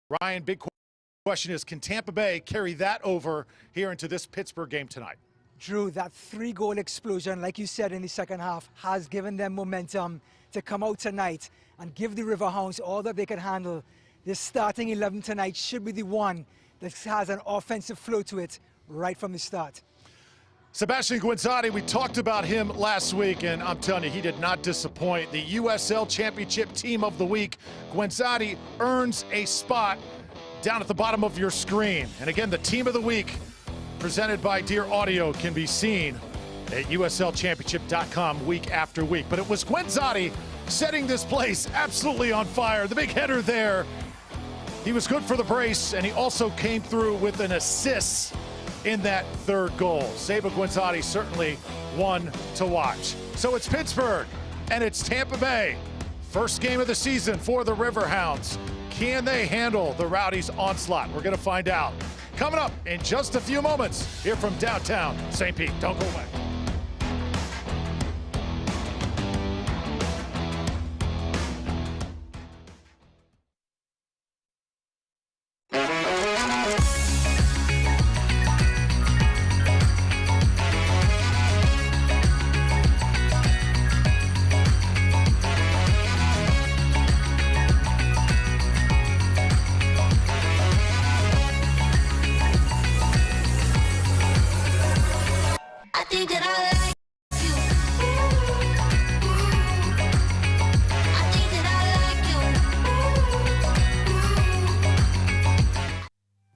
Ryan, big question is, can Tampa Bay carry that over here into this Pittsburgh game tonight? Drew, that 3-goal explosion, like you said in the second half, has given them momentum to come out tonight and give the Riverhounds all that they can handle. This starting 11 tonight should be the one that has an offensive flow to it right from the start. Sebastian Gwinzatti, we talked about him last week, and I'm telling you, he did not disappoint. The USL Championship Team of the Week. Gwinzatti earns a spot down at the bottom of your screen. And again, the Team of the Week, presented by Dear Audio, can be seen at uslchampionship.com week after week. But it was Gwinzatti setting this place absolutely on fire. The big header there. He was good for the brace, and he also came through with an assist in that third goal. Seba Gwinzatti certainly one to watch. So it's Pittsburgh and it's Tampa Bay. First game of the season for the Riverhounds. Can they handle the Rowdies' onslaught? We're gonna find out. Coming up in just a few moments here from downtown St. Pete. Don't go away.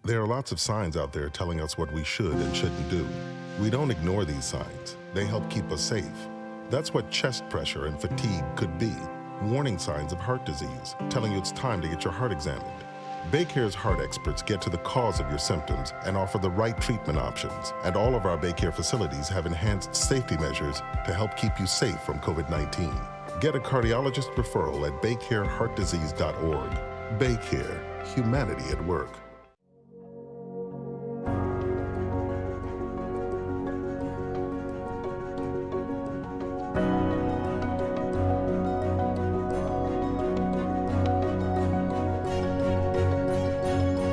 There are lots of signs out there telling us what we should and shouldn't do. We don't ignore these signs. They help keep us safe. That's what chest pressure and fatigue could be. Warning signs of heart disease, telling you it's time to get your heart examined. Baycare's heart experts get to the cause of your symptoms and offer the right treatment options. And all of our Baycare facilities have enhanced safety measures to help keep you safe from COVID-19. Get a cardiologist referral at baycareheartdisease.org. Baycare, humanity at work.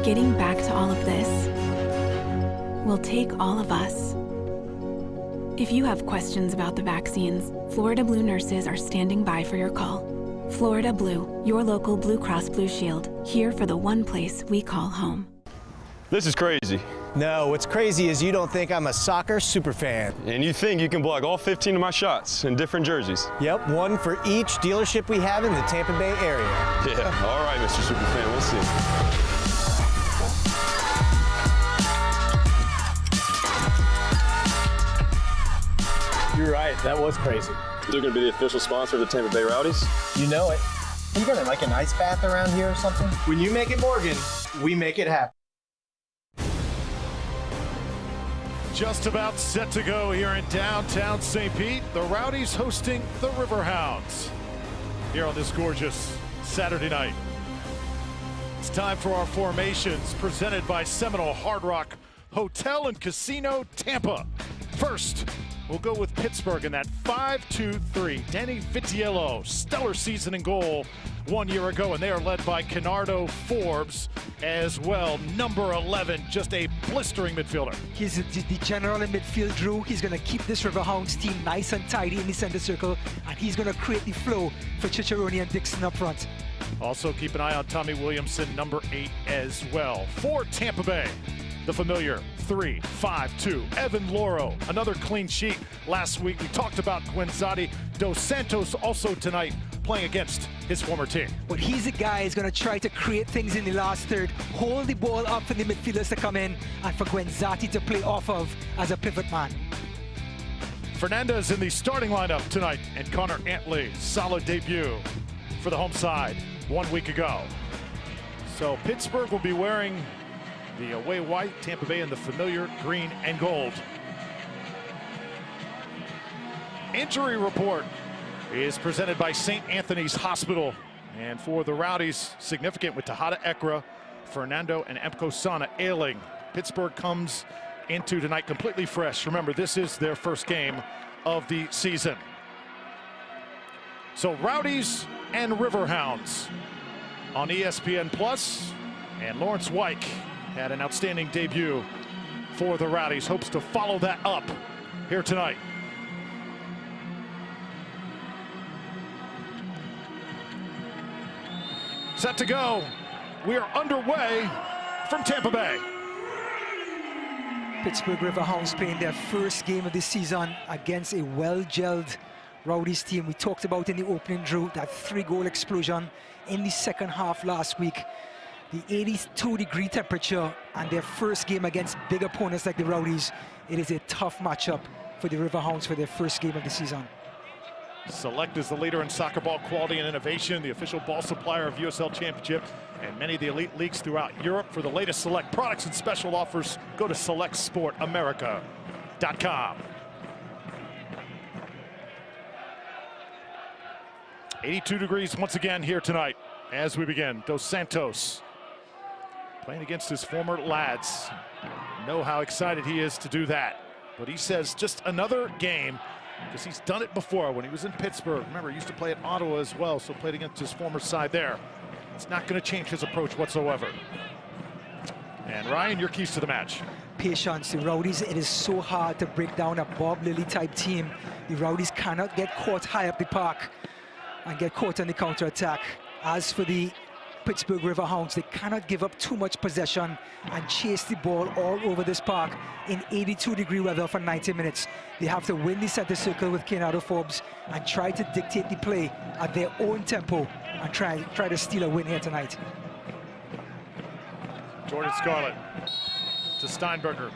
Getting back to all of this will take all of us. If you have questions about the vaccines, Florida Blue nurses are standing by for your call. Florida Blue, your local Blue Cross Blue Shield, here for the one place we call home. This is crazy. No, what's crazy is you don't think I'm a soccer superfan. And you think you can block all 15 of my shots in different jerseys. Yep, one for each dealership we have in the Tampa Bay area. Yeah, all right, Mr. Superfan, we'll see. You're right, that was crazy. They're going to be the official sponsor of the Tampa Bay Rowdies? You know it. You got like an ice bath around here or something? When you make it Morgan, we make it happen. Just about set to go here in downtown St. Pete. The Rowdies hosting the Riverhounds here on this gorgeous Saturday night. It's time for our formations presented by Seminole Hard Rock Hotel and Casino Tampa. First, we'll go with Pittsburgh in that 5-2-3. Danny Vitiello, stellar season in goal 1 year ago, and they are led by Kenardo Forbes as well. Number 11, just a blistering midfielder. He's the general in midfield, Drew. He's going to keep this Riverhounds team nice and tidy in the center circle, and he's going to create the flow for Cicciarone and Dixon up front. Also keep an eye on Tommy Williamson, number 8 as well. For Tampa Bay, the familiar 3-5-2. Evan Loro, another clean sheet. Last week we talked about Gwinzatti. Dos Santos also tonight playing against his former team. But he's a guy who's going to try to create things in the last third, hold the ball up for the midfielders to come in, and for Gwinzatti to play off of as a pivot man. Fernandez in the starting lineup tonight, and Connor Antley, solid debut for the home side 1 week ago. So Pittsburgh will be wearing the away white, Tampa Bay in the familiar green and gold. Injury report is presented by St. Anthony's Hospital. And for the Rowdies, significant with Tejada Ekra, Fernando and Emko Sana ailing. Pittsburgh comes into tonight completely fresh. Remember, this is their first game of the season. So Rowdies and Riverhounds on ESPN Plus And Lawrence Wyke had an outstanding debut for the Rowdies. Hopes to follow that up here tonight. Set to go. We are underway from Tampa Bay. Pittsburgh Riverhounds playing their first game of the season against a well-gelled Rowdies team. We talked about in the opening drill that 3-goal explosion in the second half last week. The 82-degree temperature and their first game against big opponents like the Rowdies. It is a tough matchup for the Riverhounds for their first game of the season. Select is the leader in soccer ball quality and innovation, the official ball supplier of USL Championship and many of the elite leagues throughout Europe. For the latest Select products and special offers, go to selectsportamerica.com. 82 degrees once again here tonight as we begin. Dos Santos playing against his former lads. Know how excited he is to do that. But he says just another game, because he's done it before when he was in Pittsburgh. Remember, he used to play at Ottawa as well, so played against his former side there. It's not going to change his approach whatsoever. And Ryan, your keys to the match. Patience. The Rowdies, it is so hard to break down a Bob Lilly type team. The Rowdies cannot get caught high up the park and get caught on the counter-attack. As for the Pittsburgh Riverhounds, they cannot give up too much possession and chase the ball all over this park in 82-degree weather for 90 minutes. They have to win the center circle with Kenado Forbes and try to dictate the play at their own tempo and try to steal a win here tonight. Jordan Scarlett to Steinberger.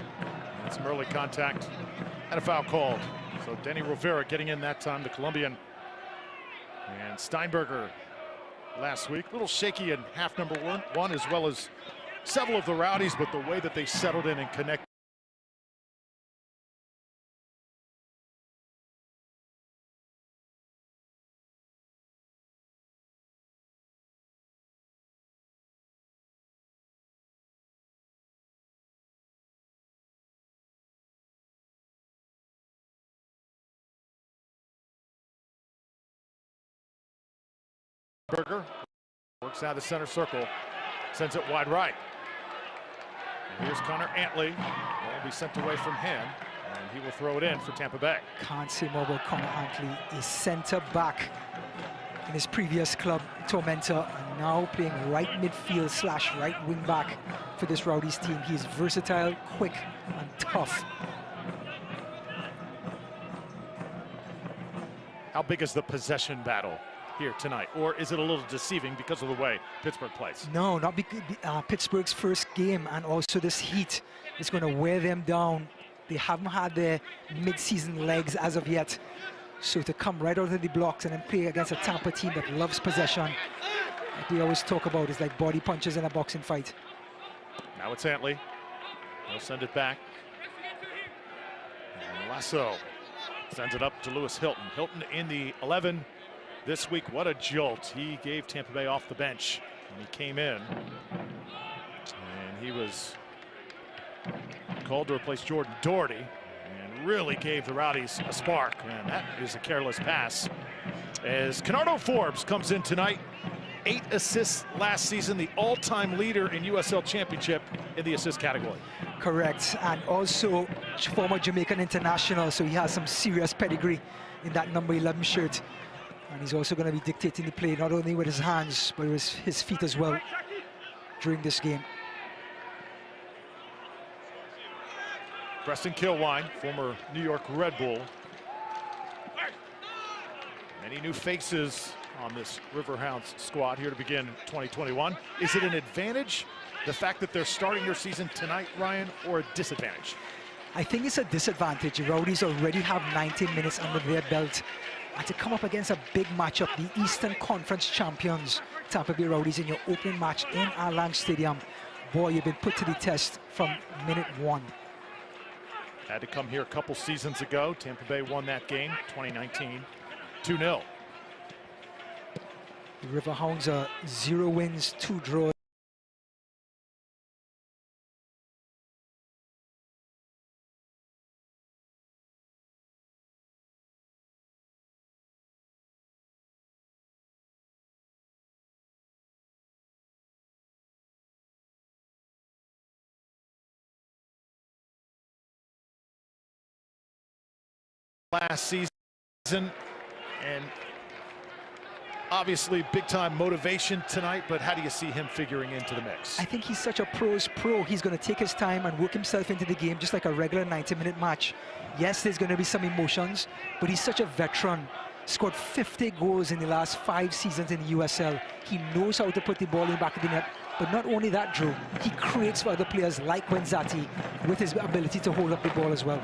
And some early contact and a foul called. So Denny Rivera getting in that time, the Colombian. And Steinberger last week, a little shaky in half number one, as well as several of the Rowdies, but the way that they settled in and connected. Berger works out of the center circle, sends it wide right. And here's Connor Antley. Ball will be sent away from him, and he will throw it in for Tampa Bay. Can't say more about Connor Antley, a center back in his previous club, Tormentor, and now playing right midfield / right wing back for this Rowdies team. He is versatile, quick, and tough. How big is the possession battle here tonight, or is it a little deceiving because of the way Pittsburgh plays? No, not because Pittsburgh's first game, and also this heat is going to wear them down. They haven't had their mid-season legs as of yet, so to come right out of the blocks and then play against a Tampa team that loves possession, like we always talk about, is like body punches in a boxing fight. Now it's Antley. He'll send it back. And Lasso sends it up to Lewis Hilton. Hilton in the 11 this week. What a jolt. He gave Tampa Bay off the bench when he came in. And he was called to replace Jordan Doherty and really gave the Rowdies a spark. And that is a careless pass. As Kenado Forbes comes in tonight, 8 assists last season, the all-time leader in USL Championship in the assist category. Correct, and also former Jamaican international, so he has some serious pedigree in that number 11 shirt. And he's also going to be dictating the play, not only with his hands, but with his feet as well during this game. Preston Kilwine, former New York Red Bull. Many new faces on this Riverhounds squad here to begin 2021. Is it an advantage, the fact that they're starting their season tonight, Ryan, or a disadvantage? I think it's a disadvantage. The Rowdies already have 19 minutes under their belt. And to come up against a big matchup, the Eastern Conference champions, Tampa Bay Rowdies, in your opening match in our Lang Stadium, boy, you've been put to the test from minute one. Had to come here a couple seasons ago. Tampa Bay won that game, 2019, 2-0. The Riverhounds are 0 wins, 2 draws. last season, and obviously big-time motivation tonight, but how do you see him figuring into the mix? I think he's such a pro's pro. He's going to take his time and work himself into the game just like a regular 90-minute match. Yes, there's going to be some emotions, but he's such a veteran. Scored 50 goals in the last 5 seasons in the USL. He knows how to put the ball in the back of the net. But not only that, Drew, he creates for other players like Gwinzatti with his ability to hold up the ball as well.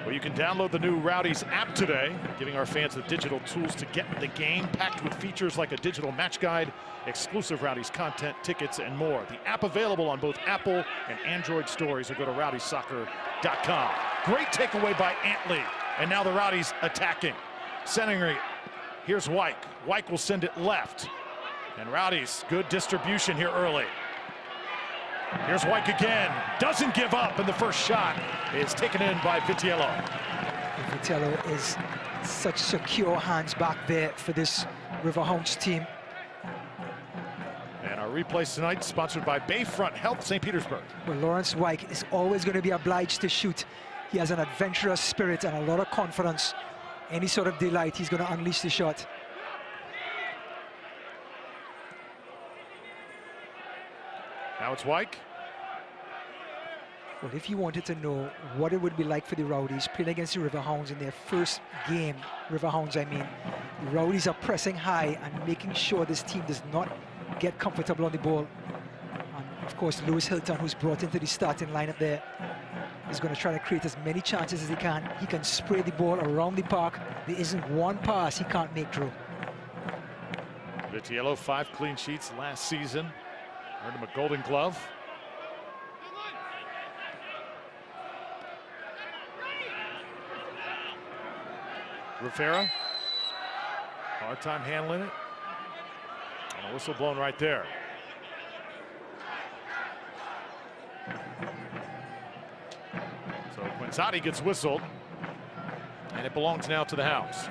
Well, you can download the new Rowdies app today, giving our fans the digital tools to get the game, packed with features like a digital match guide, exclusive Rowdies content, tickets, and more. The app available on both Apple and Android stores, or go to rowdiesoccer.com. Great takeaway by Antley, and now the Rowdies attacking. Sending it. Here's Wyke. Wyke will send it left. And Rowdies, good distribution here early. Here's Wyke again. Doesn't give up, and the first shot is taken in by Vitiello. Vitiello is such secure hands back there for this Riverhounds team. And our replays tonight sponsored by Bayfront Health, St. Petersburg. Well, Lawrence Wyke is always going to be obliged to shoot. He has an adventurous spirit and a lot of confidence. Any sort of delight, he's going to unleash the shot. Now it's Wyke. Well, if you wanted to know what it would be like for the Rowdies playing against the Riverhounds in their first game, Riverhounds, I mean, the Rowdies are pressing high and making sure this team does not get comfortable on the ball. And of course, Lewis Hilton, who's brought into the starting lineup there, is going to try to create as many chances as he can. He can spray the ball around the park. There isn't one pass he can't make, Drew. Vitiello, 5 clean sheets last season. Earned him a Golden Glove. Rivera, hard time handling it. And a whistle blown right there. So Gwinzatti gets whistled, and it belongs now to the Hounds.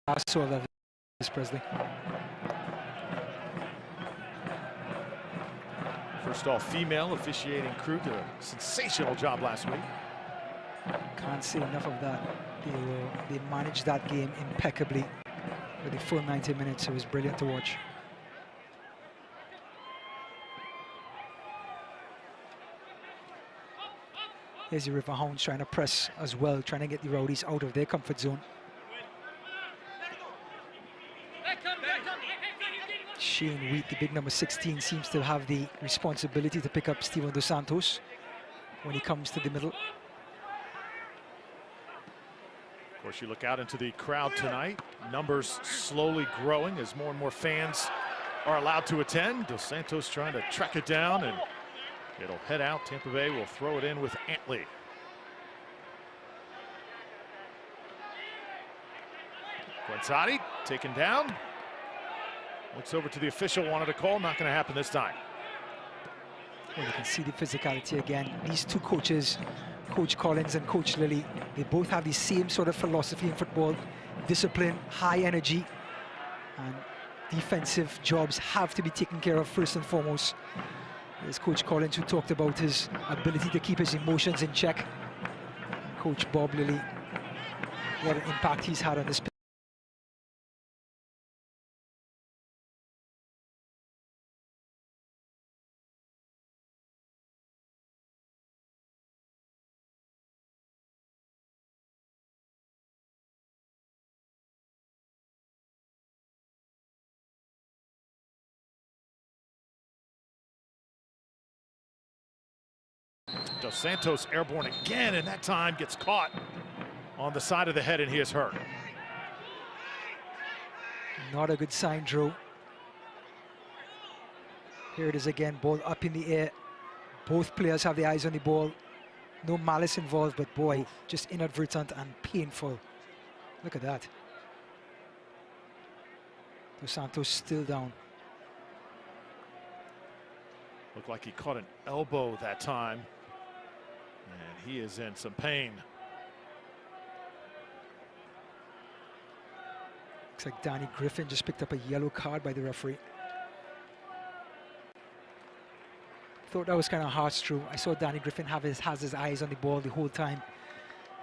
I saw that, Presley. First all-female officiating crew did a sensational job last week. Can't say enough of that. They managed that game impeccably for the full 90 minutes. It was brilliant to watch. Here's the Riverhounds trying to press as well, trying to get the Rowdies out of their comfort zone. Shane Wheat, the big number 16, seems to have the responsibility to pick up Steven Dos Santos when he comes to the middle. Of course, you look out into the crowd tonight. Numbers slowly growing as more and more fans are allowed to attend. Dos Santos trying to track it down, and it'll head out. Tampa Bay will throw it in with Antley. Gwinzatti taken down. Looks over to the official, wanted a call, not going to happen this time. Well, you can see the physicality again. These two coaches, Coach Collins and Coach Lilly, they both have the same sort of philosophy in football. Discipline, high energy, and defensive jobs have to be taken care of first and foremost. There's Coach Collins, who talked about his ability to keep his emotions in check. Coach Bob Lilly, what an impact he's had on this pitch. Dos Santos airborne again, and that time gets caught on the side of the head, and he is hurt. Not a good sign, Drew. Here it is again, ball up in the air. Both players have their eyes on the ball. No malice involved, but boy, just inadvertent and painful. Look at that. Dos Santos still down. Looked like he caught an elbow that time. And he is in some pain. Looks like Danny Griffin just picked up a yellow card by the referee. Thought that was kind of harsh through. I saw Danny Griffin has his eyes on the ball the whole time.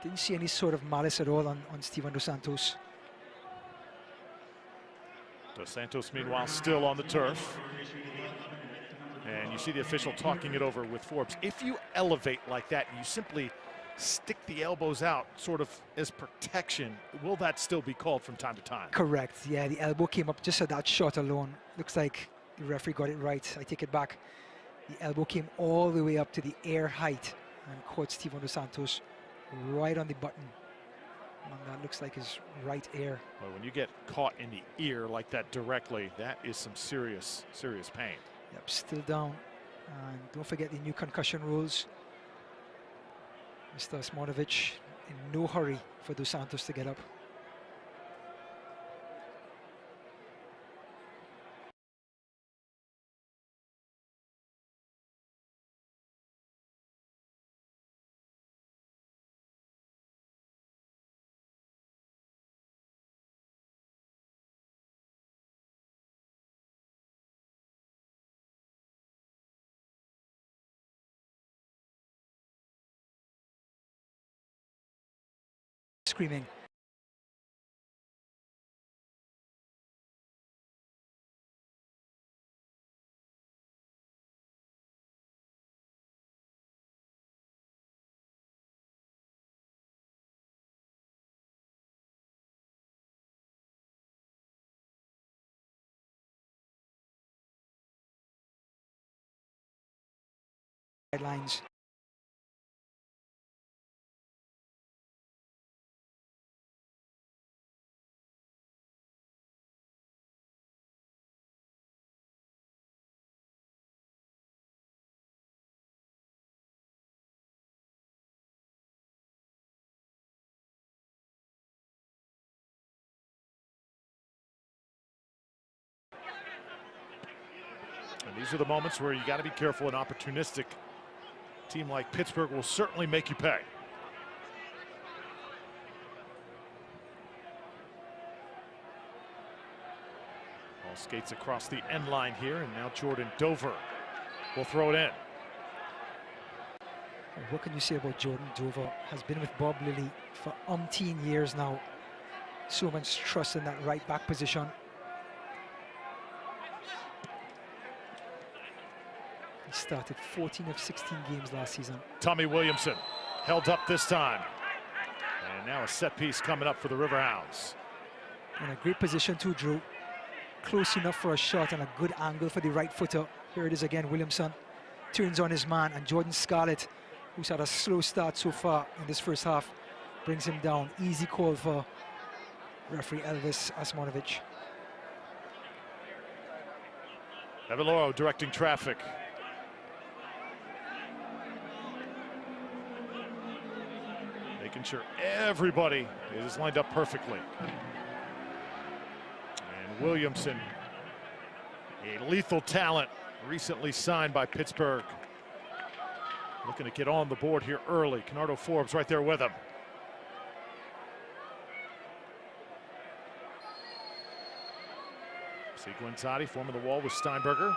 Didn't see any sort of malice at all on Steven Dos Santos. Dos Santos, meanwhile, still on the turf. And you see the official talking it over with Forbes. If you elevate like that, you simply stick the elbows out sort of as protection, will that still be called from time to time? Correct. Yeah, the elbow came up just at that shot alone. Looks like the referee got it right. I take it back. The elbow came all the way up to the ear height and caught Steven Dos Santos right on the button. And that looks like his right ear. Well, when you get caught in the ear like that directly, that is some serious, serious pain. Yep, still down. And don't forget the new concussion rules. Mr. Osmanovic in no hurry for Dos Santos to get up. Screaming. Guidelines. And these are the moments where you got to be careful and opportunistic. A team like Pittsburgh will certainly make you pay. Ball skates across the end line here, and now Jordan Dover will throw it in. What can you say about Jordan Dover? Has been with Bob Lilly for umpteen years now. So much trust in that right back position. He started 14 of 16 games last season. Tommy Williamson held up this time. And now a set piece coming up for the Riverhounds. In a great position too, Drew. Close enough for a shot and a good angle for the right footer. Here it is again, Williamson turns on his man, and Jordan Scarlett, who's had a slow start so far in this first half, brings him down. Easy call for referee Elvis Osmanovic. Evan Loro directing traffic. Making sure everybody is lined up perfectly. And Williamson, a lethal talent, recently signed by Pittsburgh. Looking to get on the board here early. Kenardo Forbes right there with him. See Gwinzatti forming the wall with Steinberger.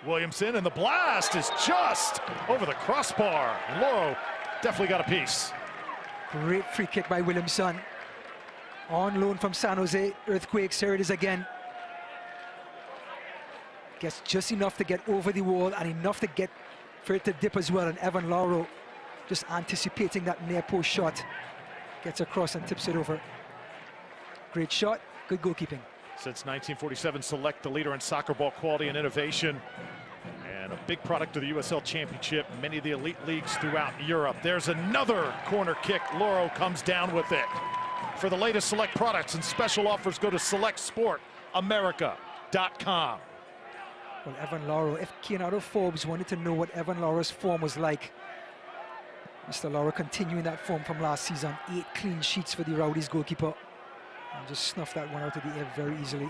Williamson, and the blast is just over the crossbar. And Loro definitely got a piece. Great free kick by Williamson. On loan from San Jose Earthquakes. Here it is again. Gets just enough to get over the wall and enough to get for it to dip as well. And Evan Loro just anticipating that near post shot. Gets across and tips it over. Great shot, good goalkeeping. Since 1947, Select, the leader in soccer ball quality and innovation, and a big product of the USL Championship, many of the elite leagues throughout Europe. There's another corner kick. Loro comes down with it. For the latest Select products and special offers, go to selectsportamerica.com. Well, Evan Lauro, if Keanu Forbes wanted to know what Evan Lauro's form was like, Mr. Lauro continuing that form from last season. 8 clean sheets for the Rowdies goalkeeper. And just snuffed that one out of the air very easily.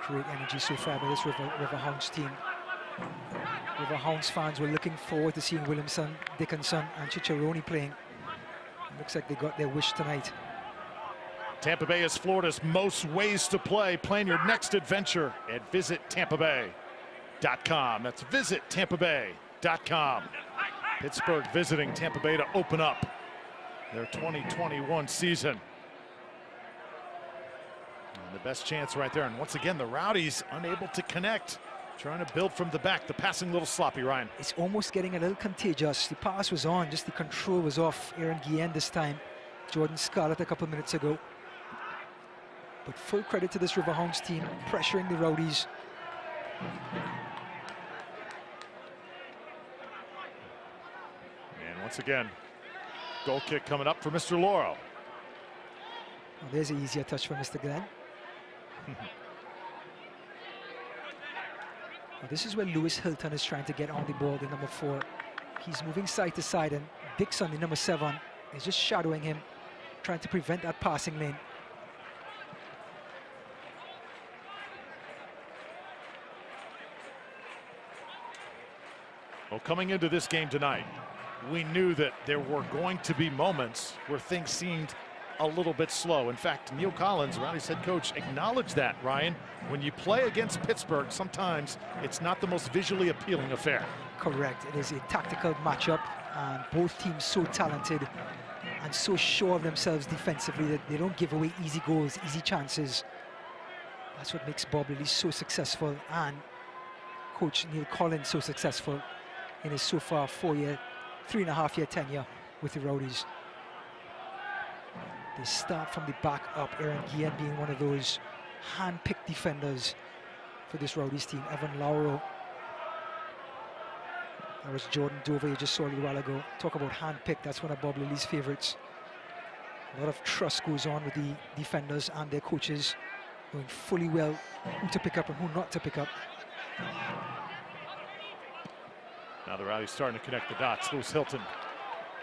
Great energy so far by this Riverhounds team. Riverhounds fans were looking forward to seeing Williamson, Dickinson and Ciccarone playing. It looks like they got their wish tonight. Tampa Bay is Florida's most ways to play. Plan your next adventure at visitTampaBay.com. That's visitTampaBay.com. Pittsburgh visiting Tampa Bay to open up their 2021 season. And the best chance right there. And once again, the Rowdies unable to connect. Trying to build from the back. The passing a little sloppy, Ryan. It's almost getting a little contagious. The pass was on, just the control was off. Aaron Guillen this time. Jordan Scarlett a couple of minutes ago. But full credit to this Riverhounds team, pressuring the Rowdies. And once again, goal kick coming up for Mr. Lauro. Well, there's an easier touch for Mr. Glenn. Well, this is where Lewis Hilton is trying to get on the ball, the number 4. He's moving side to side, and Dixon, the number 7, is just shadowing him, trying to prevent that passing lane. Well, coming into this game tonight, we knew that there were going to be moments where things seemed a little bit slow. In fact, Neil Collins, Rowdies head coach, acknowledged that, Ryan. When you play against Pittsburgh, sometimes it's not the most visually appealing affair. Correct. It is a tactical matchup, and both teams so talented and so sure of themselves defensively that they don't give away easy goals, easy chances. That's what makes Bob Lilly so successful, and Coach Neil Collins so successful in his so far 3.5-year tenure with the Rowdies. They start from the back up, Aaron Guillen being one of those hand-picked defenders for this Rowdies team. Evan Lauro. That was Jordan Dover you just saw a little while ago. Talk about hand-picked, that's one of Bob Lilly's favorites. A lot of trust goes on with the defenders and their coaches, knowing fully well who to pick up and who not to pick up. Now the Rowdies starting to connect the dots. Lewis Hilton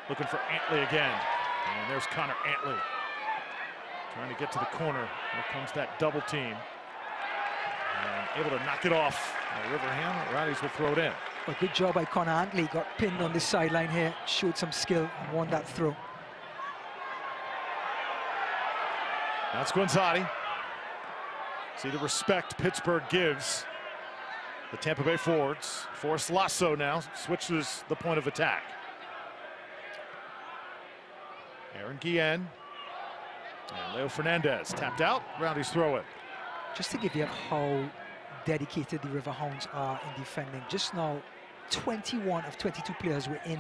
looking for Antley again. And there's Connor Antley trying to get to the corner. Here comes that double team. And able to knock it off. Riverhounds, Rowdies will throw it in. A good job by Connor Antley. Got pinned on this sideline here. Showed some skill and won that throw. That's Gwinzatti. See the respect Pittsburgh gives the Tampa Bay forwards. Forrest Lasso now switches the point of attack. Aaron Guillen and Leo Fernandez tapped out. Rowdies throw it. Just to give you how dedicated the Riverhounds are in defending. Just now, 21 of 22 players were in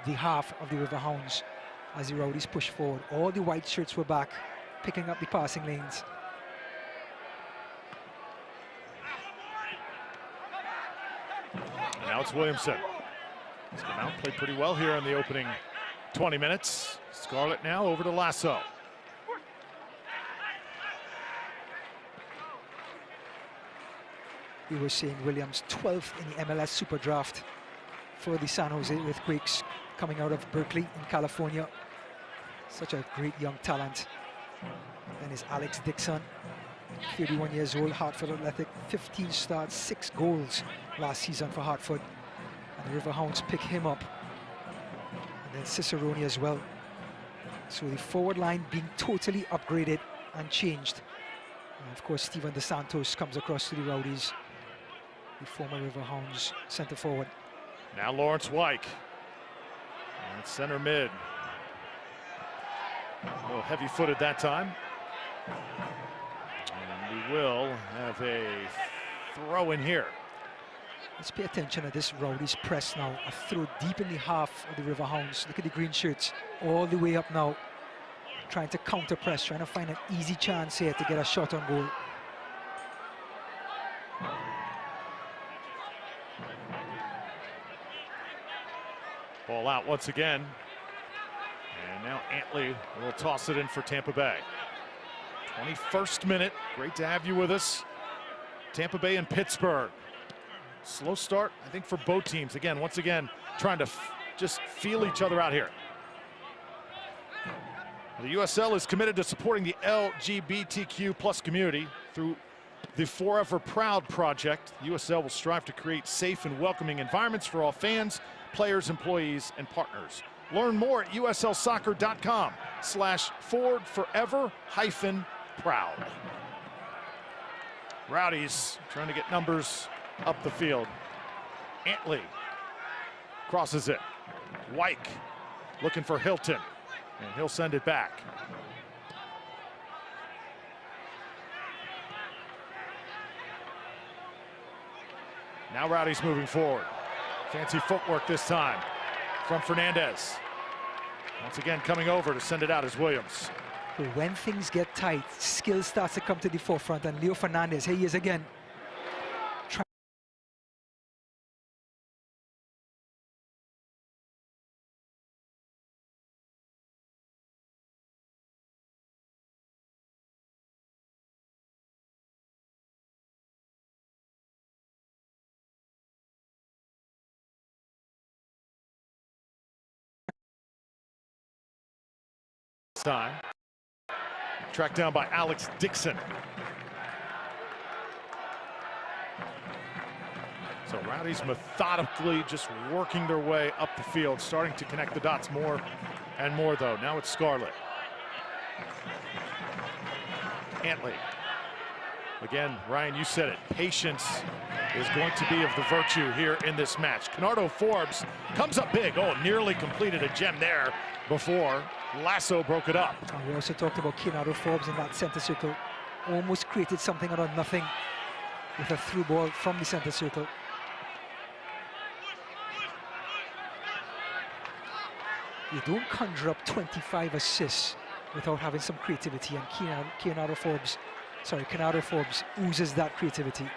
the half of the Riverhounds as the Rowdies pushed forward. All the white shirts were back, picking up the passing lanes. And now it's Williamson. He's come out, played pretty well here in the opening 20 minutes. Scarlett now over to Lasso. We were seeing Williams 12th in the MLS Super Draft for the San Jose Earthquakes, coming out of Berkeley in California. Such a great young talent. Then is Alex Dixon, 31 years old, Hartford Athletic, 15 starts, 6 goals last season for Hartford. And the Riverhounds pick him up. And then Cicerone as well. So the forward line being totally upgraded and changed. And of course, Steven DeSantos comes across to the Rowdies, the former Riverhounds center forward. Now Lawrence Wyke. And center mid. A little heavy-footed that time. And we will have a throw in here. Let's pay attention to this Rowdies press now. A throw deep in the half of the Riverhounds. Look at the green shirts all the way up now. trying to counter press, trying to find an easy chance here to get a shot on goal. Ball out once again. And now Antley will toss it in for Tampa Bay. 21st minute. Great to have you with us. Tampa Bay and Pittsburgh. Slow start, I think, for both teams. Again, once again, trying to just feel each other out here. The USL is committed to supporting the LGBTQ+ community through the Forever Proud project. The USL will strive to create safe and welcoming environments for all fans, players, employees, and partners. Learn more at uslsoccer.com/forwardforever-proud. Rowdies trying to get numbers up the field. Antley crosses it. Wyke looking for Hilton, and he'll send it back. Now Rowdies moving forward. Fancy footwork this time from Fernandez. Once again coming over to send it out as Williams. But when things get tight, skill starts to come to the forefront, and Leo Fernandez, here he is again. Time. Tracked down by Alex Dixon. So Rowdies methodically just working their way up the field, starting to connect the dots more and more though. Now it's Scarlett. Antley. Again, Ryan, you said it. Patience is going to be of the virtue here in this match. Canardo Forbes comes up big. Oh, nearly completed a gem there before Lasso broke it up. And we also talked about Canardo Forbes in that center circle. Almost created something out of nothing with a through ball from the center circle. You don't conjure up 25 assists without having some creativity, and Canardo Forbes oozes that creativity.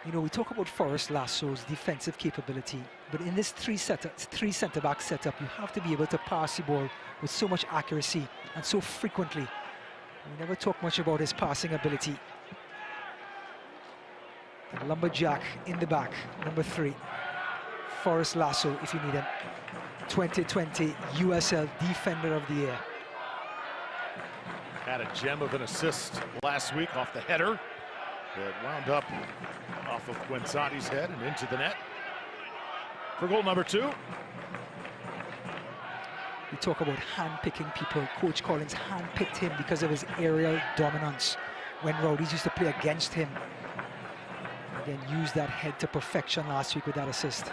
You know, we talk about Forrest Lasso's defensive capability, but in this three center-back setup, you have to be able to pass the ball with so much accuracy and so frequently. We never talk much about his passing ability. The lumberjack in the back, number 3. Forrest Lasso, if you need him. 2020 USL Defender of the Year. Had a gem of an assist last week off the header. It wound up off of Gwinzatti's head and into the net for goal number 2. We talk about hand-picking people. Coach Collins hand-picked him because of his aerial dominance when Rowdies used to play against him. Again, used that head to perfection last week with that assist.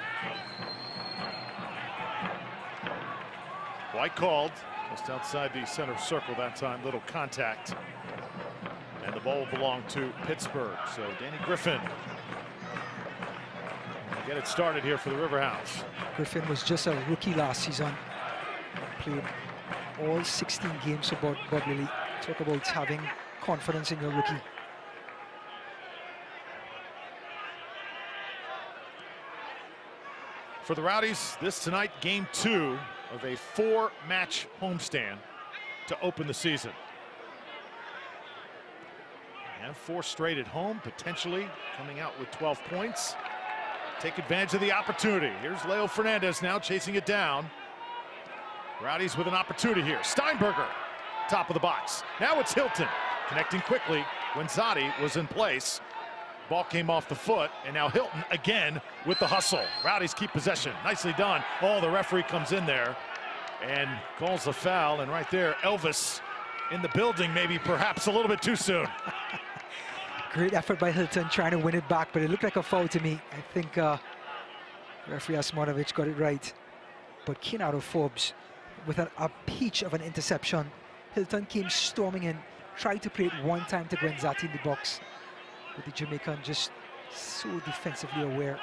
White called just outside the center circle that time. Little contact. And the ball belonged to Pittsburgh. So Danny Griffin will get it started here for the Riverhounds. Griffin was just a rookie last season. Played all 16 games for Bob Lilly. Talk about having confidence in your rookie. For the Rowdies, this tonight, game 2 of a 4-match homestand to open the season. And 4 straight at home, potentially coming out with 12 points. Take advantage of the opportunity. Here's Leo Fernandez now chasing it down. Rowdies with an opportunity here. Steinberger, top of the box. Now it's Hilton, connecting quickly. Gwinzatti was in place. Ball came off the foot, and now Hilton again with the hustle. Rowdies keep possession. Nicely done. Oh, the referee comes in there and calls the foul, and right there, Elvis in the building, maybe perhaps a little bit too soon. Great effort by Hilton trying to win it back, but it looked like a foul to me. I think referee Asmanovic got it right. But Canardo Forbes with a peach of an interception. Hilton came storming in, tried to play it one time to Gwinzatti in the box, but the Jamaican just So defensively aware.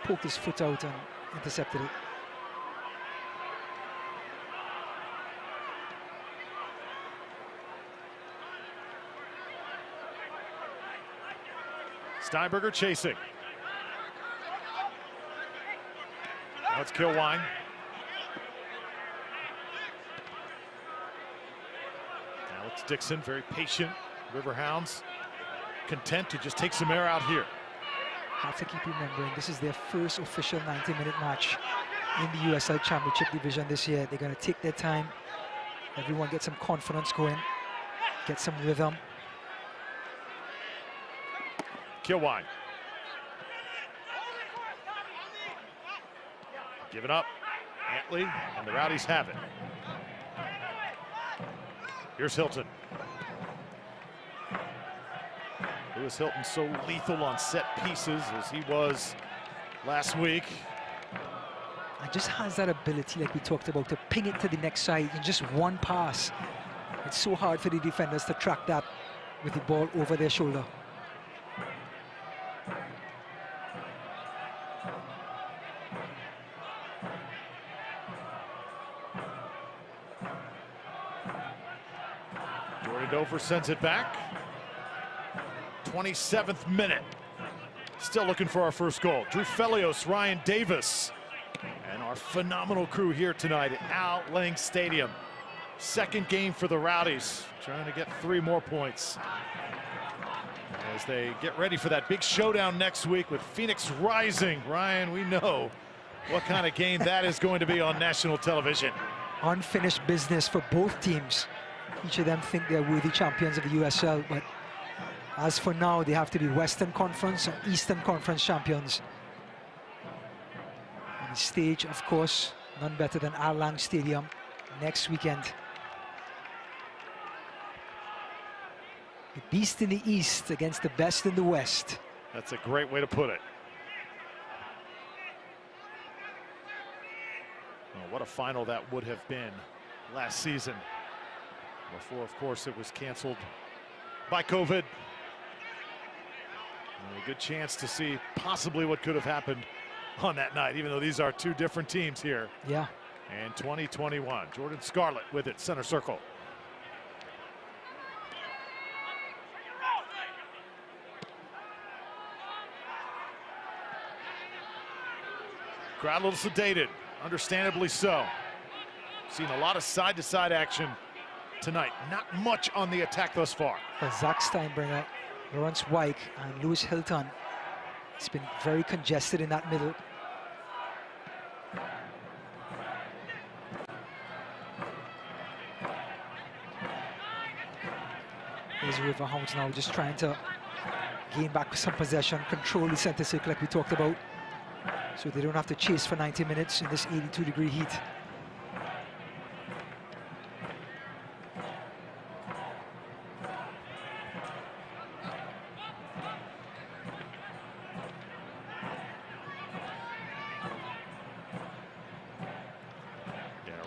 Poked his foot out and intercepted it. Steinberger chasing. Now it's Kilwine. Alex Dixon, very patient. Riverhounds content to just take some air out here. Have to keep remembering, this is their first official 90-minute match in the USL Championship Division this year. They're going to take their time. Everyone get some confidence going, get some rhythm. Kilwine. Give it up. Antley, and the Rowdies have it. Here's Hilton. Lewis Hilton so lethal on set pieces as he was last week. And just has that ability, like we talked about, to ping it to the next side in just one pass. It's so hard for the defenders to track that with the ball over their shoulder. Dover sends it back. 27th minute. Still looking for our first goal. Drew Felios, Ryan Davis, and our phenomenal crew here tonight at Al Lang Stadium. Second game for the Rowdies, trying to get 3 more points as they get ready for that big showdown next week with Phoenix Rising. Ryan, we know what kind of game that is going to be on national television. Unfinished business for both teams. Each of them think they're worthy champions of the USL, but as for now, they have to be Western Conference and Eastern Conference champions. On the stage, of course, none better than Al Lang Stadium next weekend. The beast in the East against the best in the West. That's a great way to put it. Oh, what a final that would have been last season. Before, of course, it was canceled by COVID. A good chance to see possibly what could have happened on that night, even though these are 2 different teams here. Yeah. And 2021. Jordan Scarlett with it, center circle. Crowd a little sedated, understandably so. Seen a lot of side-to-side action tonight. Not much on the attack thus far. Zach Steinberger, Lawrence Wyke, and Lewis Hilton. It's been very congested in that middle. There's Riverhounds now just trying to gain back some possession, control the center circle like we talked about, so they don't have to chase for 90 minutes in this 82-degree heat.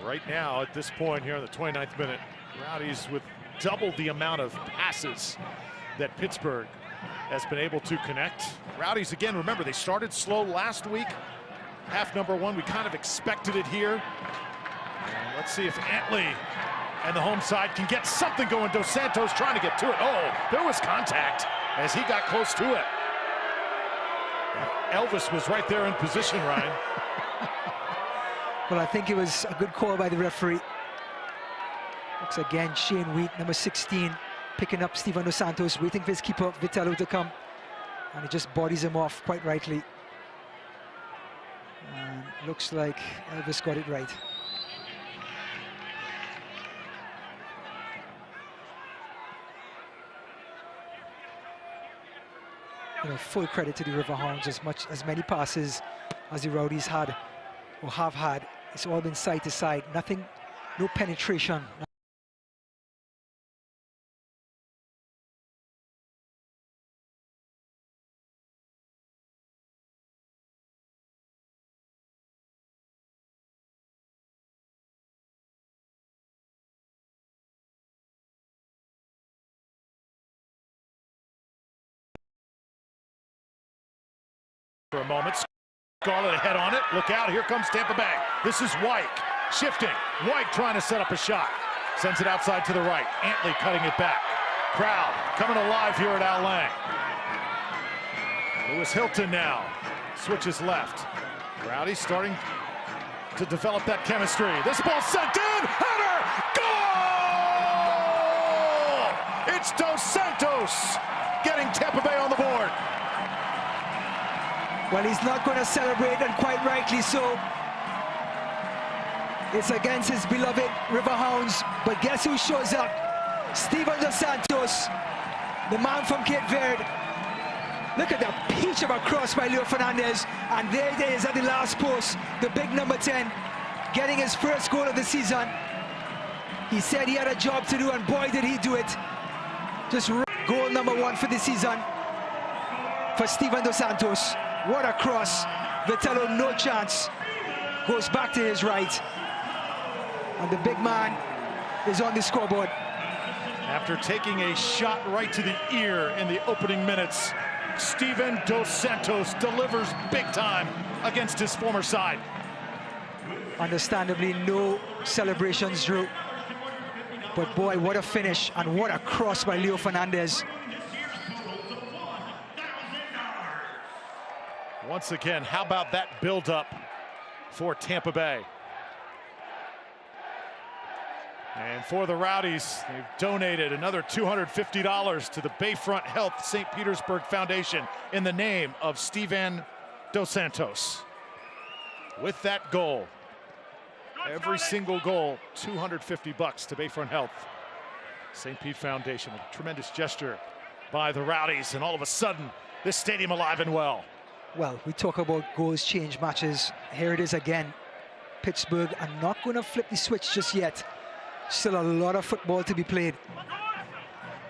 Right now, at this point here in the 29th minute, Rowdies with double the amount of passes that Pittsburgh has been able to connect. Rowdies, again, remember, they started slow last week. Half number 1, we kind of expected it here. And let's see if Antley and the home side can get something going. Dos Santos trying to get to it. Oh, there was contact as he got close to it. Elvis was right there in position, Ryan. Well, I think it was a good call by the referee. Looks again, Shane Wheat, number 16, picking up Steven Dos Santos, waiting for his keeper, Vitello, to come. And he just bodies him off quite rightly. And looks like Elvis got it right. You know, full credit to the Riverhounds. As many passes as the Rowdies had or have had, it's all been side to side. Nothing, no penetration. for a moment. Scarlett ahead on it. Look out, here comes Tampa Bay. This is White shifting. White trying to set up a shot. Sends it outside to the right. Antley cutting it back. Crowd coming alive here at Al Lang. Lewis Hilton now switches left. Rowdies starting to develop that chemistry. This ball sent in. Header! Goal! It's Dos Santos getting Tampa Bay on the board. Well, he's not going to celebrate, and quite rightly so. It's against his beloved Riverhounds, but guess who shows up? Steven Dos Santos, the man from Cape Verde. Look at the peach of a cross by Leo Fernandez, and there it is at the last post, the big number 10, getting his first goal of the season. He said he had a job to do, and boy did he do it. Just goal number 1 for the season for Steven Dos Santos. What a cross. Vitello, no chance. Goes back to his right. And the big man is on the scoreboard. After taking a shot right to the ear in the opening minutes, Steven Dos Santos delivers big time against his former side. Understandably, no celebrations, Drew. But boy, what a finish, and what a cross by Leo Fernandez. Once again, how about that build-up for Tampa Bay? And for the Rowdies, they've donated another $250 to the Bayfront Health St. Petersburg Foundation in the name of Steven Dos Santos. With that goal, every single goal, $250 to Bayfront Health St. Pete Foundation. A tremendous gesture by the Rowdies, and all of a sudden, this stadium alive and well. Well, we talk about goals change matches. Here it is again. Pittsburgh are not going to flip the switch just yet. Still a lot of football to be played.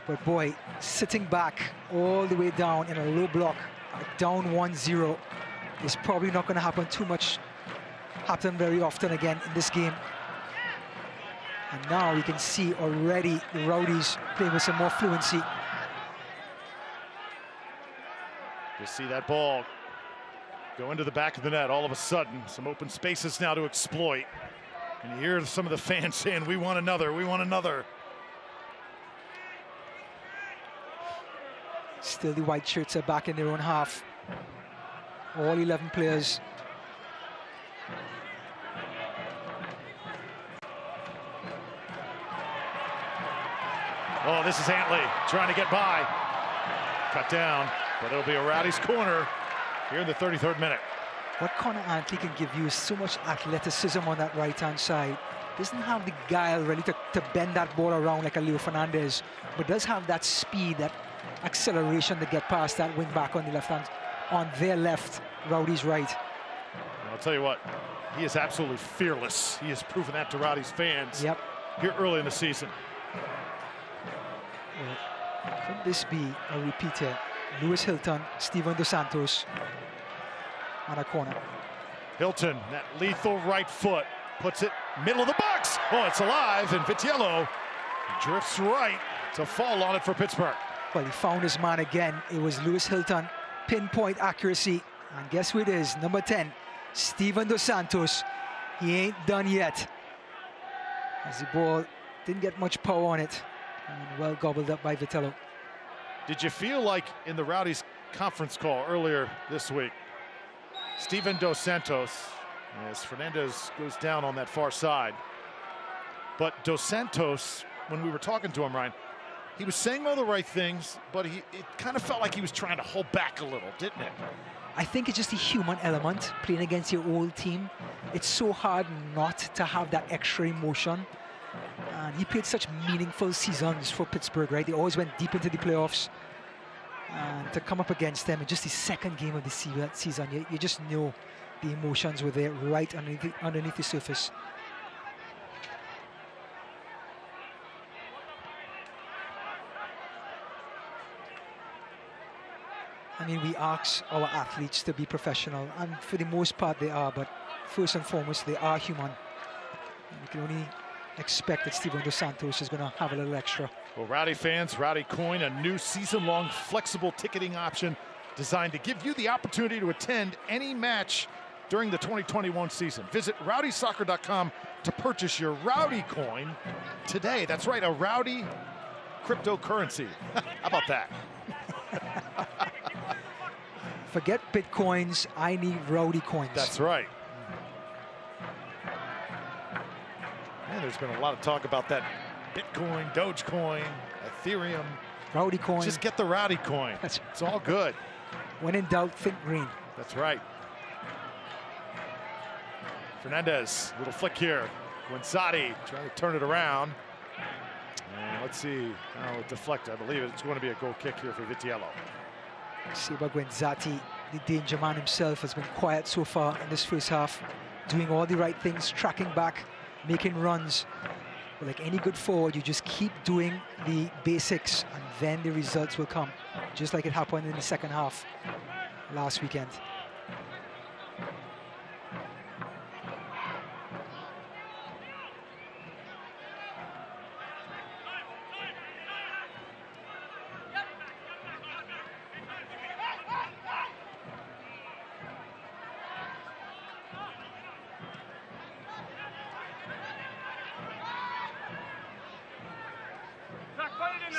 But boy, sitting back all the way down in a low block, down 1-0, is probably not going to happen very often again in this game. And now you can see already the Rowdies playing with some more fluency. You see that ball go into the back of the net. All of a sudden, some open spaces now to exploit. And you hear some of the fans saying, we want another, we want another. Still the white shirts are back in their own half. All 11 players. Oh, this is Antley trying to get by. Cut down, but it'll be a Rowdies corner here in the 33rd minute. What Connor Antley can give you is so much athleticism on that right-hand side. Doesn't have the guile really to bend that ball around like a Leo Fernandez, but does have that speed, that acceleration to get past that wing back on the left hand, on their left, Rowdies right. And I'll tell you what, he is absolutely fearless. He has proven that to Rowdies fans here early in the season. Well, could this be a repeater? Lewis Hilton, Steven Dos Santos on a corner. Hilton, that lethal right foot, puts it middle of the box. Oh, it's alive, and Vitello drifts right to fall on it for Pittsburgh. Well, he found his man again. It was Lewis Hilton, pinpoint accuracy. And guess who it is? Number 10, Steven Dos Santos. He ain't done yet. As the ball didn't get much power on it, and well gobbled up by Vitello. Did you feel like in the Rowdies conference call earlier this week, Steven Dos Santos, as Fernandez goes down on that far side, but Dos Santos, when we were talking to him, Ryan, he was saying all the right things, but it kind of felt like he was trying to hold back a little, didn't it? I think it's just a human element, playing against your old team. It's so hard not to have that extra emotion. And he played such meaningful seasons for Pittsburgh, right? They always went deep into the playoffs. And to come up against them in just the second game of the season, you just know the emotions were there right underneath the surface. I mean, we ask our athletes to be professional, and for the most part they are, but first and foremost, they are human. And you can only expect that Steven Dos Santos is going to have a little extra. Well, Rowdy fans, Rowdy Coin, a new season-long flexible ticketing option designed to give you the opportunity to attend any match during the 2021 season. Visit rowdysoccer.com to purchase your Rowdy coin today. That's right, a Rowdy cryptocurrency. How about that? Forget Bitcoins, I need Rowdy coins. That's right. Man, there's been a lot of talk about that Bitcoin, Dogecoin, Ethereum. Rowdy coin. Just get the Rowdy coin. It's all good. When in doubt, think green. That's right. Fernandez, little flick here. Gwinzatti trying to turn it around. And let's see. Oh, it deflected. I believe it's going to be a goal kick here for Vitiello. Sebastian Gwinzatti, the danger man himself, has been quiet so far in this first half, doing all the right things, tracking back, making runs. But like any good forward, you just keep doing the basics and then the results will come, just like it happened in the second half last weekend.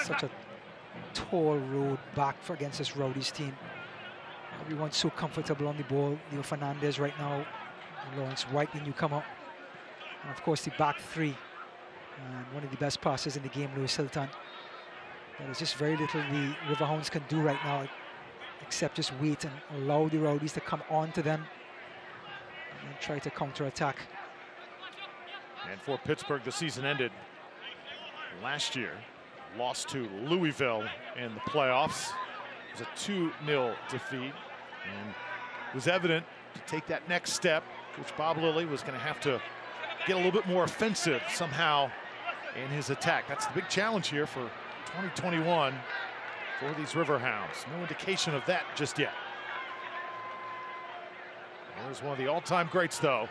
Such a tall road back for against this Rowdies team. Everyone's so comfortable on the ball. Leo Fernandez right now, Lawrence White, the newcomer, and of course the back three. And one of the best passes in the game, Lewis Hilton. There's just very little the Riverhounds can do right now, except just wait and allow the Rowdies to come on to them and then try to counter-attack. And for Pittsburgh, the season ended last year. Lost to Louisville in the playoffs. It was a 2-0 defeat. And it was evident to take that next step, Coach Bob Lilly was going to have to get a little bit more offensive somehow in his attack. That's the big challenge here for 2021 for these Riverhounds. No indication of that just yet. There's one of the all-time greats, though,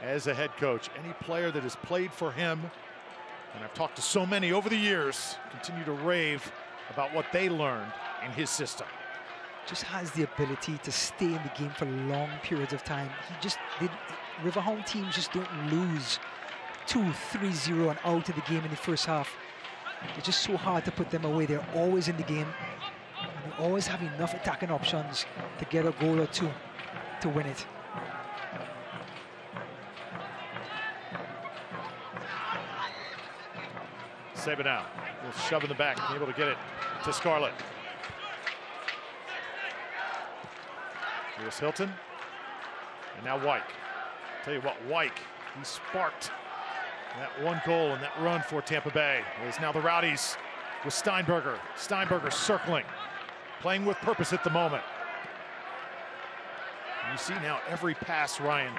as a head coach. Any player that has played for him, and I've talked to so many over the years, continue to rave about what they learned in his system. Just has the ability to stay in the game for long periods of time. Riverhound teams just don't lose 2-3-0 and out of the game in the first half. It's just so hard to put them away. They're always in the game, and they always have enough attacking options to get a goal or two to win it. Save it out. We'll shove in the back, be able to get it to Scarlett. Here's Hilton. And now Wyke. Tell you what, Wyke, he sparked that one goal and that run for Tampa Bay. It is now the Rowdies with Steinberger. Steinberger circling, playing with purpose at the moment. And you see now every pass, Ryan,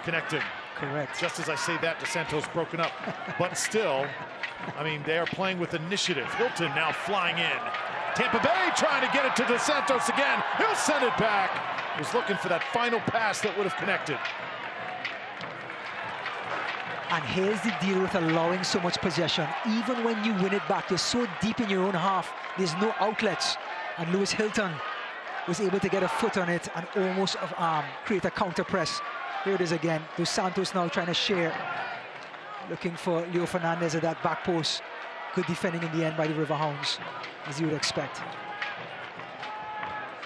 connecting. Correct. Just as I say that, DeSantos broken up. But still, I mean, they are playing with initiative. Hilton now flying in. Tampa Bay trying to get it to DeSantos again. He'll send it back. Was looking for that final pass that would have connected. And here's the deal with allowing so much possession. Even when you win it back, you're so deep in your own half, there's no outlets. And Lewis Hilton was able to get a foot on it and almost create a counter press. Here it is again. Dos Santos now trying to share. Looking for Leo Fernandez at that back post. Good defending in the end by the Riverhounds, as you would expect.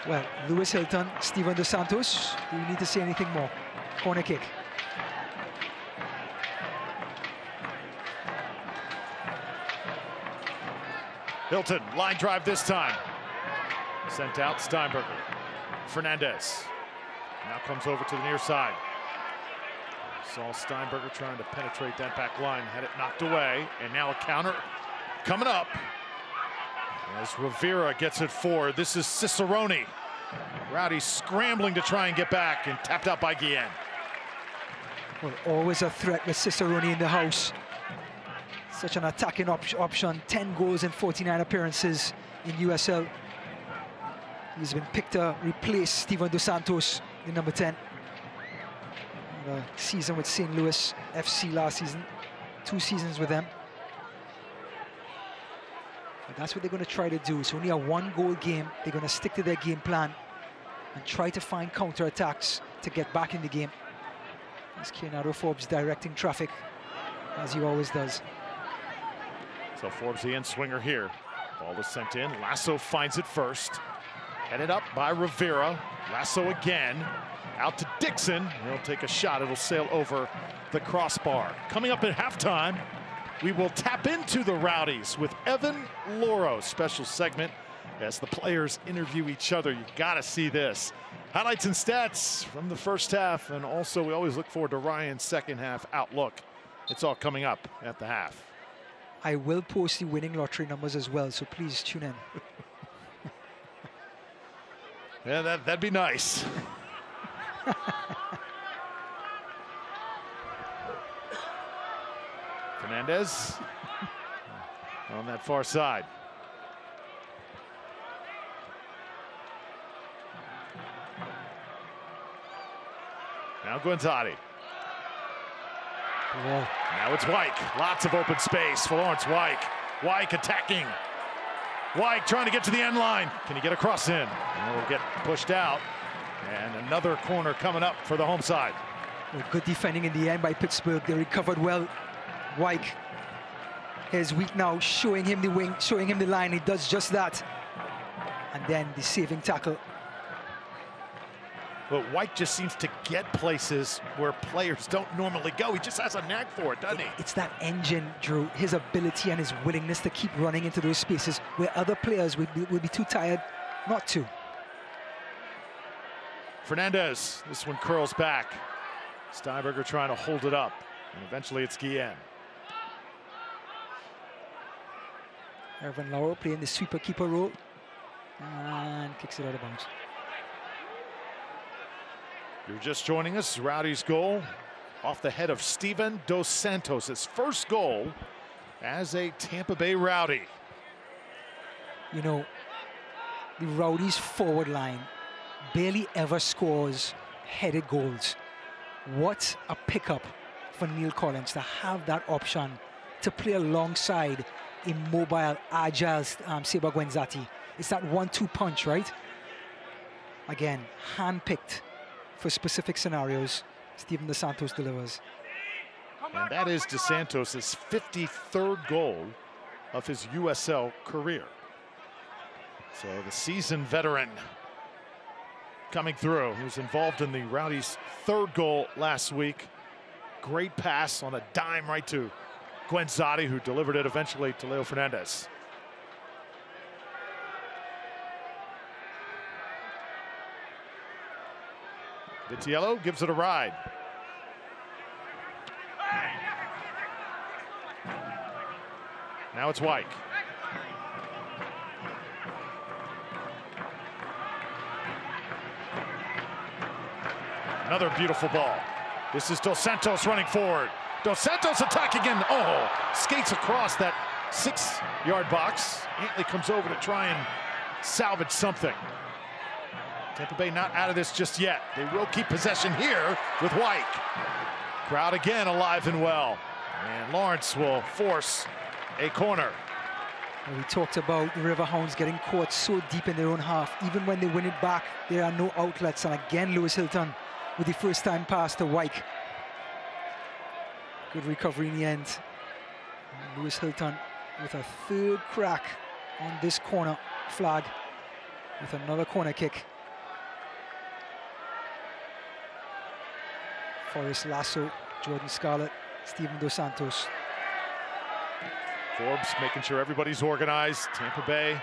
Well, Lewis Hilton, Steven Dos Santos. Do you need to say anything more? Corner kick. Hilton, line drive this time. Sent out, Steinberger. Fernandez now comes over to the near side. Saw Steinberger trying to penetrate that back line, had it knocked away, and now a counter coming up. As Rivera gets it forward, this is Cicerone. Rowdy scrambling to try and get back, and tapped out by Guillen. Well, always a threat with Cicerone in the house. Such an attacking option, 10 goals in 49 appearances in USL. He's been picked to replace Steven Dos Santos, the number 10. A season with St. Louis FC last season, 2 seasons with them. But that's what they're going to try to do. It's only a one-goal game. They're going to stick to their game plan and try to find counter-attacks to get back in the game. As Keonado Forbes directing traffic, as he always does. So Forbes, the in-swinger here. Ball is sent in. Lasso finds it first. Headed up by Rivera. Lasso again. Out to Dixon. He'll take a shot. It'll sail over the crossbar. Coming up at halftime, we will tap into the Rowdies with Evan Loro. Special segment as the players interview each other. You gotta see this. Highlights and stats from the first half, and also we always look forward to Ryan's second half outlook. It's all coming up at the half. I will post the winning lottery numbers as well, so please tune in. Yeah, that'd be nice. Fernandez on that far side. Now Gwinzatti. Whoa. Now it's Wyke. Lots of open space for Lawrence Wyke. Wyke attacking. Wyke trying to get to the end line. Can he get a cross in? And it'll get pushed out. And another corner coming up for the home side. Well, good defending in the end by Pittsburgh. They recovered well. Wyke is weak now, showing him the wing, showing him the line. He does just that. And then the saving tackle. But Wyke just seems to get places where players don't normally go. He just has a knack for it, doesn't he? It's that engine, Drew, his ability and his willingness to keep running into those spaces where other players would be too tired not to. Fernandez, this one curls back. Steinberger trying to hold it up, and eventually it's Guillen. Evan Lauer playing the sweeper keeper role and kicks it out of bounds. You're just joining us. Rowdy's goal off the head of Steven Dos Santos, his first goal as a Tampa Bay Rowdy. You know, the Rowdies forward line barely ever scores headed goals. What a pickup for Neil Collins to have that option to play alongside a mobile, agile Sebastian Gwinzatti. It's that 1-2 punch, right? Again, hand-picked for specific scenarios. Steven Dos Santos delivers. And that is Dos Santos' 53rd goal of his USL career. So the seasoned veteran coming through. He was involved in the Rowdies' third goal last week. Great pass on a dime right to Gwinzatti, who delivered it eventually to Leo Fernandez. Vitiello gives it a ride. Now it's Wyke. Another beautiful ball. This is Dos Santos running forward. Dos Santos attack again. Oh, skates across that 6-yard box. Antley comes over to try and salvage something. Tampa Bay not out of this just yet. They will keep possession here with Wyke. Crowd again alive and well. And Lawrence will force a corner. And we talked about the Riverhounds getting caught so deep in their own half. Even when they win it back, there are no outlets. And again, Lewis Hilton with the first time pass to Wyke. Good recovery in the end. And Lewis Hilton with a third crack on this corner flag with another corner kick. Forrest Lasso, Jordan Scarlett, Steven Dos Santos. Forbes making sure everybody's organized. Tampa Bay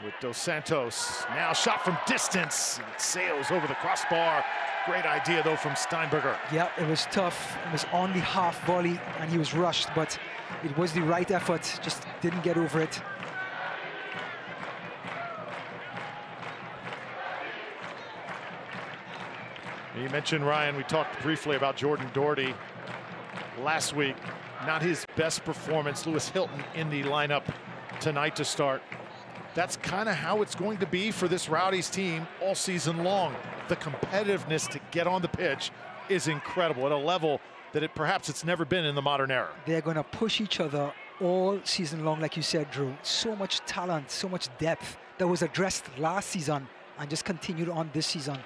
with Dos Santos. Now shot from distance. It sails over the crossbar. Great idea, though, from Steinberger. Yeah, it was tough. It was on the half volley, and he was rushed, but it was the right effort. Just didn't get over it. You mentioned, Ryan, we talked briefly about Jordan Doherty last week. Not his best performance. Lewis Hilton in the lineup tonight to start. That's kind of how it's going to be for this Rowdies team all season long. The competitiveness to get on the pitch is incredible at a level that perhaps it's never been in the modern era. They're going to push each other all season long, like you said, Drew. So much talent, so much depth that was addressed last season and just continued on this season.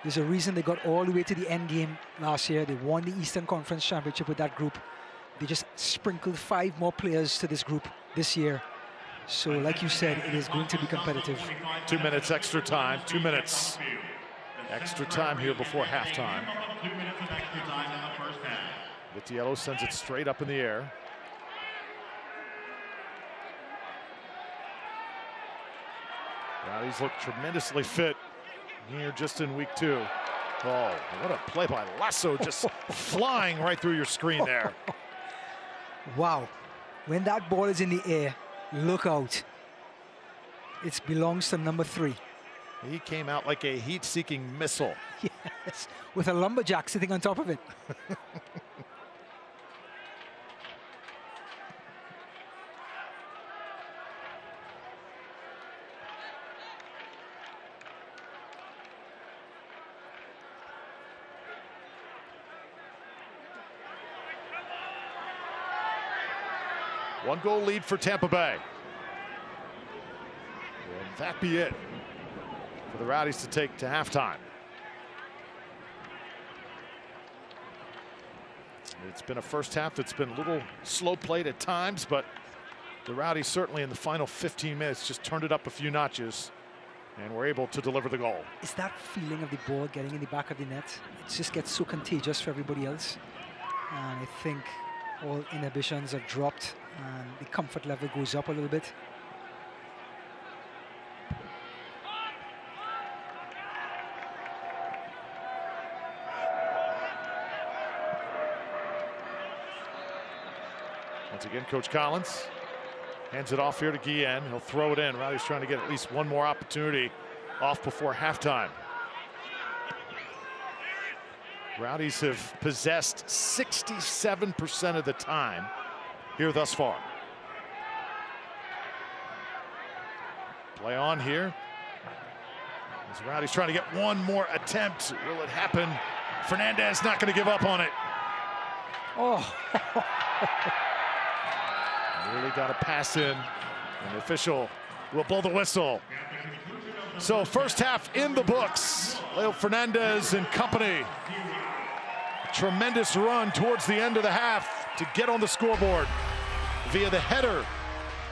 There's a reason they got all the way to the end game last year. They won the Eastern Conference Championship with that group. They just sprinkled 5 more players to this group this year. So like you said, it is going to be competitive. 2 minutes extra time, 2 minutes extra time here before halftime. Vitiello sends it straight up in the air. Rowdies look tremendously fit here just in week 2. Oh, what a play by Lasso, just flying right through your screen there. Wow, when that ball is in the air, look out. It belongs to number 3. He came out like a heat-seeking missile. Yes, with a lumberjack sitting on top of it. One goal lead for Tampa Bay. Will that be it for the Rowdies to take to halftime? It's been a first half that's been a little slow played at times, but the Rowdies certainly in the final 15 minutes just turned it up a few notches and were able to deliver the goal. It's that feeling of the ball getting in the back of the net. It just gets so contagious for everybody else. And I think all inhibitions are dropped and the comfort level goes up a little bit. Once again, Coach Collins hands it off here to Guillen. He'll throw it in. Rowdies trying to get at least one more opportunity off before halftime. Rowdies have possessed 67% of the time here thus far. Play on here. As Rowdies trying to get one more attempt. Will it happen? Fernandez not going to give up on it. Oh. Really got a pass in, and the official will blow the whistle. So first half in the books. Leo Fernandez and company. A tremendous run towards the end of the half to get on the scoreboard via the header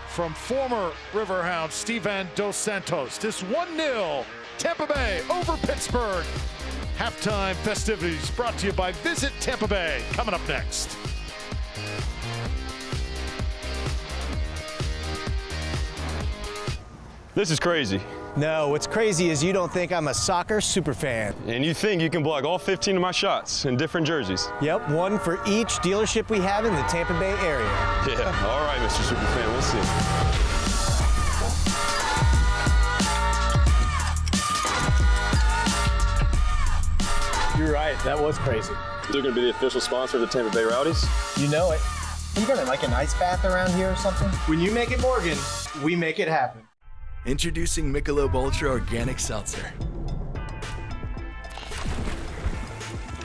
from former Riverhound Steven Dos Santos. This 1-0 Tampa Bay over Pittsburgh. Halftime festivities brought to you by Visit Tampa Bay. Coming up next. This is crazy. No, what's crazy is you don't think I'm a soccer super fan. And you think you can block all 15 of my shots in different jerseys. Yep, one for each dealership we have in the Tampa Bay area. Yeah, all right, Mr. Superfan, we'll see. You're right, that was crazy. They're going to be the official sponsor of the Tampa Bay Rowdies. You know it. You got like an ice bath around here or something? When you make it Morgan, we make it happen. Introducing Michelob Ultra Organic Seltzer.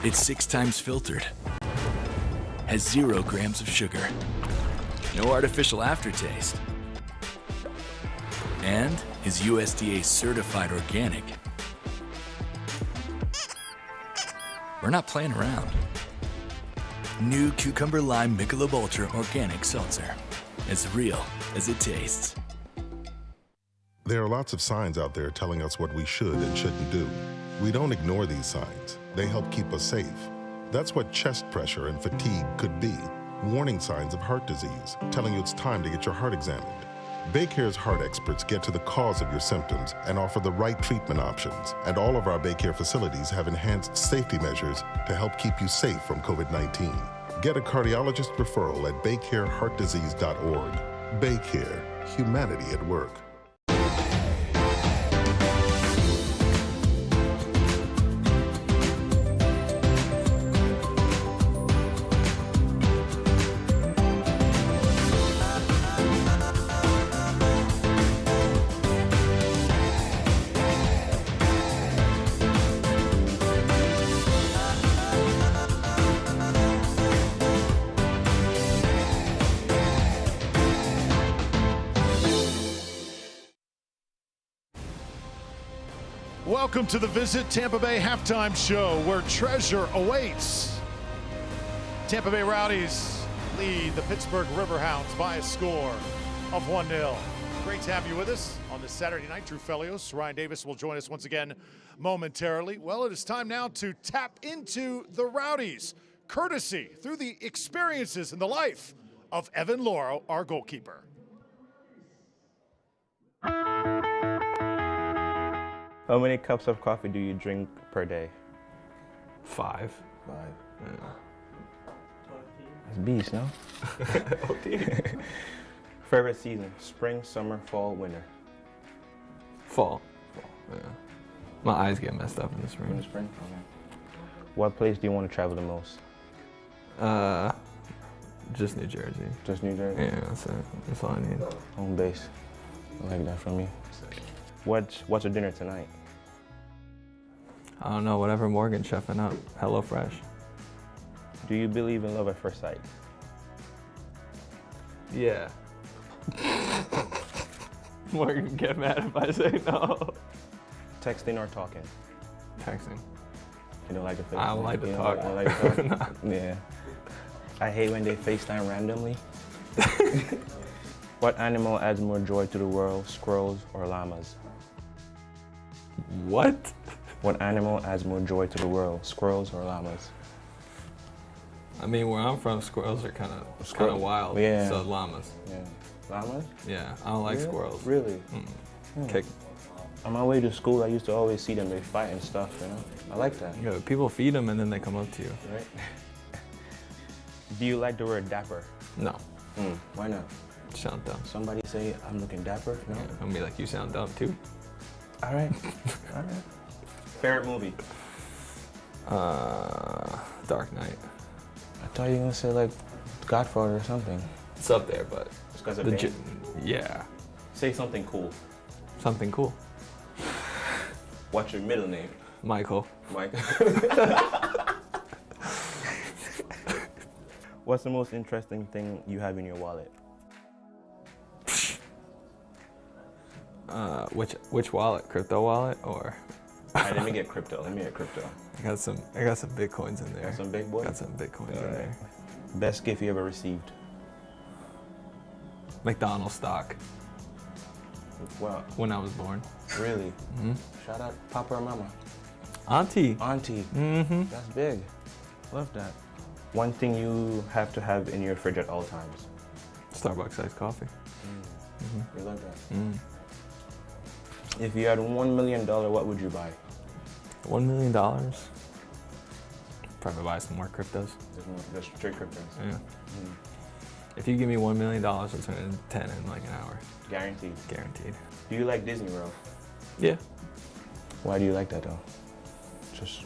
It's 6 times filtered, has 0 grams of sugar, no artificial aftertaste, and is USDA certified organic. We're not playing around. New Cucumber Lime Michelob Ultra Organic Seltzer. As real as it tastes. There are lots of signs out there telling us what we should and shouldn't do. We don't ignore these signs. They help keep us safe. That's what chest pressure and fatigue could be. Warning signs of heart disease, telling you it's time to get your heart examined. Baycare's heart experts get to the cause of your symptoms and offer the right treatment options. And all of our Baycare facilities have enhanced safety measures to help keep you safe from COVID-19. Get a cardiologist referral at baycareheartdisease.org. Baycare, humanity at work. Welcome to the Visit Tampa Bay Halftime Show, where treasure awaits. Tampa Bay Rowdies lead the Pittsburgh Riverhounds by a score of 1-0. Great to have you with us on this Saturday night. Drew Felios, Ryan Davis will join us once again momentarily. Well, it is time now to tap into the Rowdies, courtesy through the experiences and the life of Evan Lauro, our goalkeeper. How many cups of coffee do you drink per day? 5. Yeah. It's beast, no? Favorite season, spring, summer, fall, winter? Fall. Yeah. My eyes get messed up in the spring. In the spring? Okay. What place do you want to travel the most? Just New Jersey. Just New Jersey? Yeah, that's it. That's all I need. Home base. I like that from you. What's for dinner tonight? I don't know, whatever Morgan's chefing up. HelloFresh. Do you believe in love at first sight? Yeah. Morgan, get mad if I say no. Texting or talking? Texting. You don't like to FaceTime? I don't like to talk. You don't like to talk? Yeah. I hate when they FaceTime randomly. What animal adds more joy to the world, squirrels or llamas? What? What animal adds more joy to the world, squirrels or llamas? I mean, where I'm from, squirrels are kind of wild. Yeah. So llamas. Yeah. Llamas? Yeah, I don't like squirrels. Really? Kick. On my way to school, I used to always see them. They fight and stuff, you know? I like that. Yeah, people feed them and then they come up to you. Right? Do you like the word dapper? No. Why not? Sound dumb. Somebody say I'm looking dapper? No? Yeah, I'll be like, you sound dumb too. All right. All right. Favorite movie? Dark Knight. I thought you were going to say like Godfather or something. It's up there, but... It's because of Bane? Yeah. Say something cool. Something cool. What's your middle name? Michael. Mike. What's the most interesting thing you have in your wallet? Which wallet? Crypto wallet or? All right, let me get crypto. I got some bitcoins in there. Got some big boy? Got some bitcoins in there. Best gift you ever received? McDonald's stock. Wow. When I was born. Really? Shout out Papa or Mama? Auntie. That's big. Love that. One thing you have to have in your fridge at all times? Starbucks iced coffee. You love that? If you had $1 million, what would you buy? $1 million? Probably buy some more cryptos. Just straight cryptos? Yeah. If you give me $1 million, I'll turn it into 10 in like an hour. Guaranteed? Guaranteed. Do you like Disney World? Yeah. Why do you like that though? Just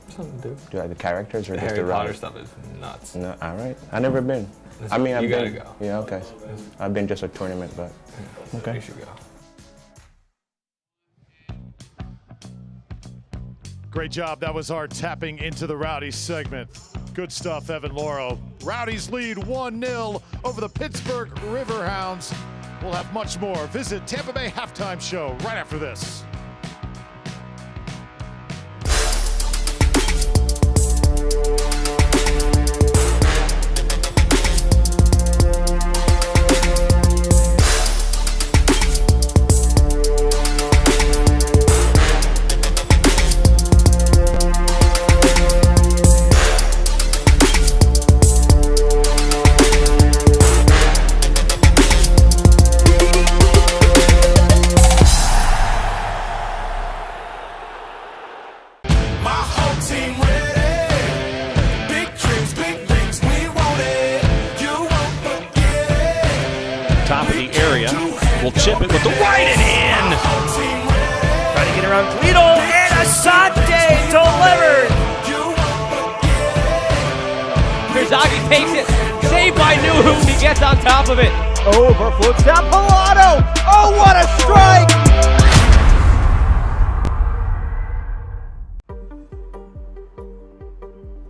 something to do. Do you like the characters or the just Harry the Potter ride? stuff is nuts. No, all right. I've never been. I mean, I've you been. gotta go. Yeah, okay. I've been just a tournament, but okay. You should go. Great job. That was our tapping into the Rowdies segment. Good stuff, Evan Lauro. Rowdies lead 1-0 over the Pittsburgh Riverhounds. We'll have much more. Visit Tampa Bay Halftime Show right after this. Will chip it with the right and in. Trying to get around Toledo, and Asante delivered. Gwinzatti takes it, saved by Nuhu. He gets on top of it. Overflips down Pilato. Oh, what a strike!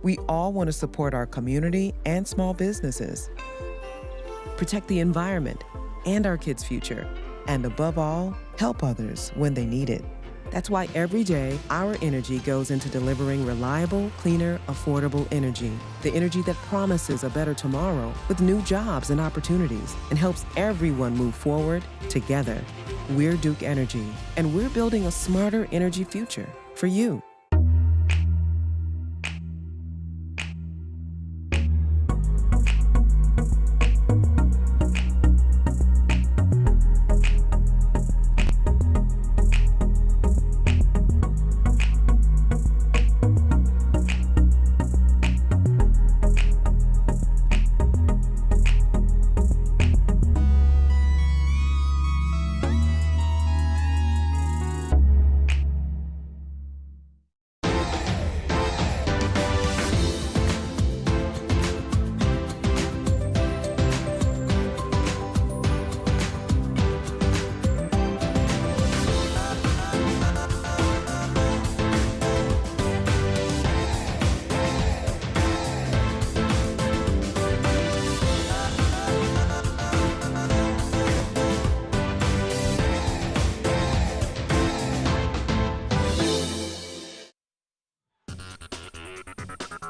We all want to support our community and small businesses, protect the environment and our kids' future, and above all, help others when they need it. That's why every day, our energy goes into delivering reliable, cleaner, affordable energy. The energy that promises a better tomorrow with new jobs and opportunities and helps everyone move forward together. We're Duke Energy, and we're building a smarter energy future for you.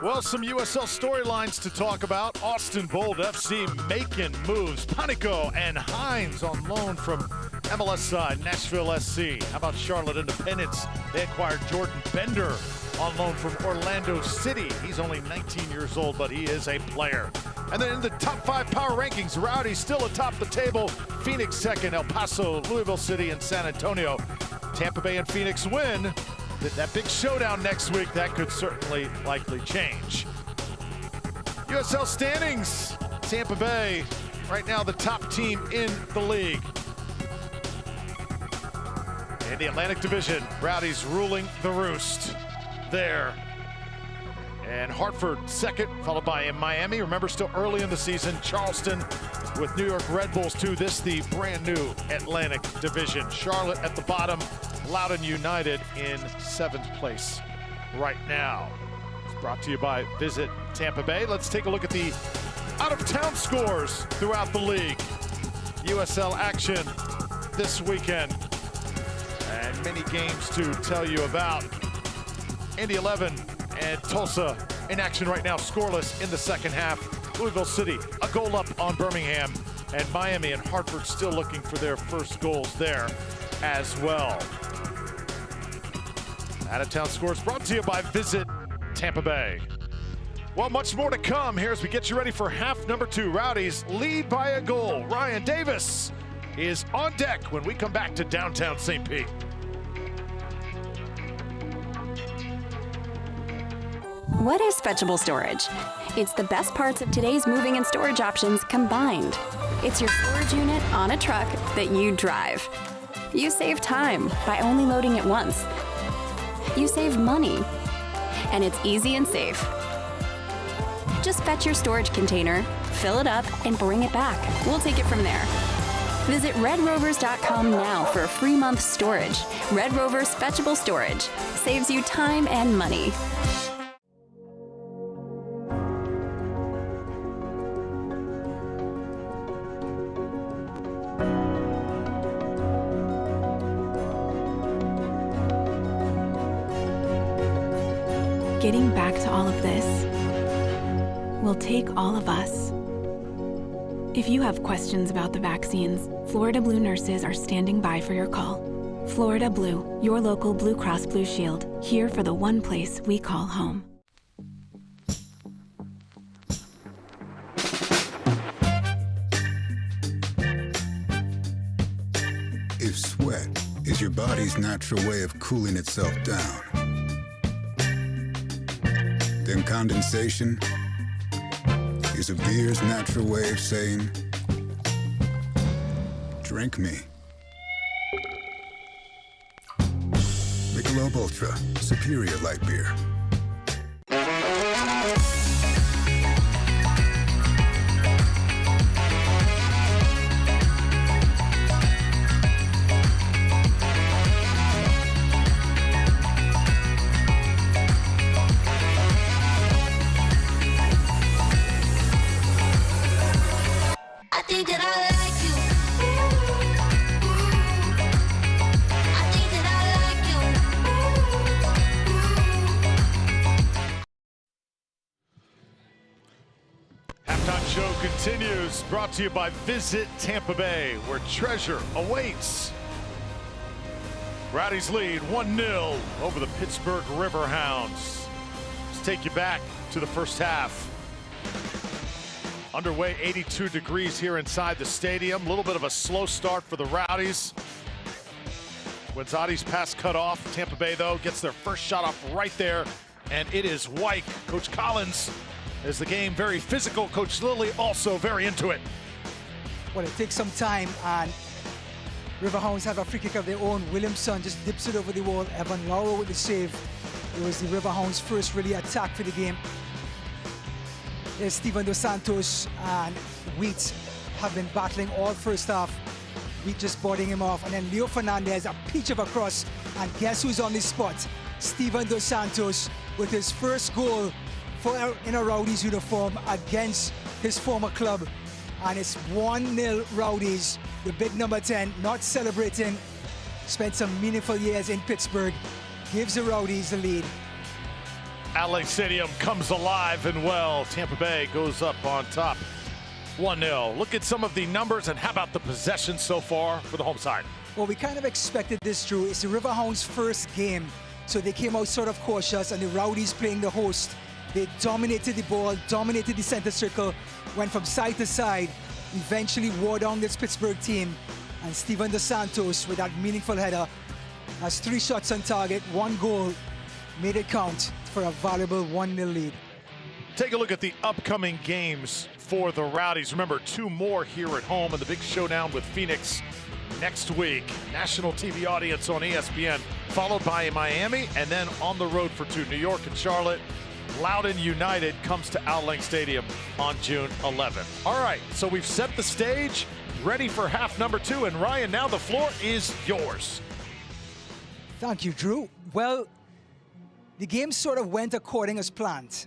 Well, some USL storylines to talk about. Austin Bold FC making moves. Panico and Hines on loan from MLS side, Nashville SC. How about Charlotte Independence? They acquired Jordan Bender on loan from Orlando City. He's only 19 years old, but he is a player. And then in the top 5 power rankings, Rowdies still atop the table. Phoenix second, El Paso, Louisville City, and San Antonio. Tampa Bay and Phoenix win. That big showdown next week, that could certainly likely change. USL standings, Tampa Bay, right now the top team in the league. In the Atlantic Division, Rowdies ruling the roost there. And Hartford second, followed by Miami. Remember, still early in the season, Charleston with New York Red Bulls too. This the brand new Atlantic Division. Charlotte at the bottom. Loudoun United in 7th place right now. It's brought to you by Visit Tampa Bay. Let's take a look at the out-of-town scores throughout the league. USL action this weekend. And many games to tell you about. Indy 11 and Tulsa in action right now, scoreless in the second half. Louisville City, a goal up on Birmingham. And Miami and Hartford still looking for their first goals there as well. Out-of-town scores brought to you by Visit Tampa Bay. Well, much more to come here as we get you ready for half number 2. Rowdies lead by a goal. Ryan Davis is on deck when we come back to downtown St. Pete. What is fetchable storage? It's the best parts of today's moving and storage options combined. It's your storage unit on a truck that you drive. You save time by only loading it once. You save money, and it's easy and safe. Just fetch your storage container, fill it up, and bring it back. We'll take it from there. Visit redrovers.com now for a free month storage. Red Rovers Fetchable Storage saves you time and money. Getting back to all of this will take all of us. If you have questions about the vaccines, Florida Blue nurses are standing by for your call. Florida Blue, your local Blue Cross Blue Shield, here for the one place we call home. If sweat is your body's natural way of cooling itself down, then condensation is a beer's natural way of saying, drink me. Michelob Ultra, superior light beer. is brought to you by Visit Tampa Bay, where treasure awaits. Rowdies lead 1-0 over the Pittsburgh Riverhounds. Let's take you back to the first half. Underway, 82 degrees here inside the stadium. A little bit of a slow start for the Rowdies. Gwinzatti's pass cut off. Tampa Bay, though, gets their first shot off right there, and it is White. Coach Collins is the game very physical. Coach Lilly also very into it. Well, it takes some time, and Riverhounds have a free kick of their own. Williamson just dips it over the wall. Evan Lauro with the save. It was the Riverhounds' first really attack for the game. There's Steven Dos Santos and Wheat have been battling all first half. Wheat just boarding him off. And then Leo Fernandez, a peach of a cross. And guess who's on the spot? Steven Dos Santos with his first goal in a Rowdies uniform against his former club. And it's 1-0 Rowdies. The big number 10 not celebrating. Spent some meaningful years in Pittsburgh. Gives the Rowdies the lead. Allen Stadium comes alive and well. Tampa Bay goes up on top 1-0. Look at some of the numbers, and how about the possession so far for the home side? Well, we kind of expected this, Drew. It's the Riverhounds' first game, so they came out sort of cautious, and the Rowdies playing the host. They dominated the ball, dominated the center circle, went from side to side, eventually wore down this Pittsburgh team. And Steven Dos Santos, with that meaningful header, has 3 shots on target, 1 goal, made it count for a valuable 1-0 lead. Take a look at the upcoming games for the Rowdies. Remember, 2 more here at home, and the big showdown with Phoenix next week. National TV audience on ESPN, followed by Miami, and then on the road for 2, New York and Charlotte. Loudoun United comes to Al Lang Stadium on June 11th. All right, so we've set the stage, ready for half number 2, and Ryan, now the floor is yours. Thank you, Drew. Well, the game sort of went according as planned.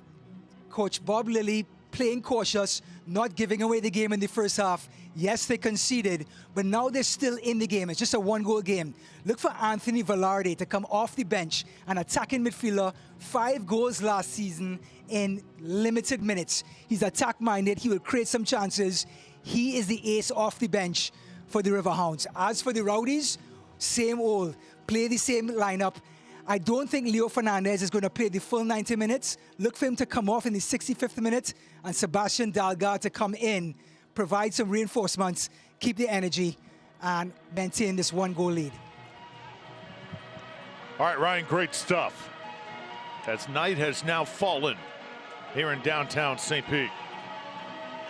Coach Bob Lilly playing cautious, not giving away the game in the first half. Yes, they conceded, but now they're still in the game. It's just a 1-goal game. Look for Anthony Velarde to come off the bench, an attacking midfielder, 5 goals last season in limited minutes. He's attack-minded. He will create some chances. He is the ace off the bench for the Riverhounds. As for the Rowdies, same old. Play the same lineup. I don't think Leo Fernandez is going to play the full 90 minutes. Look for him to come off in the 65th minute, and Sebastian Dalga to come in, provide some reinforcements, keep the energy, and maintain this 1-goal lead. All right, Ryan, great stuff. As night has now fallen here in downtown St. Pete,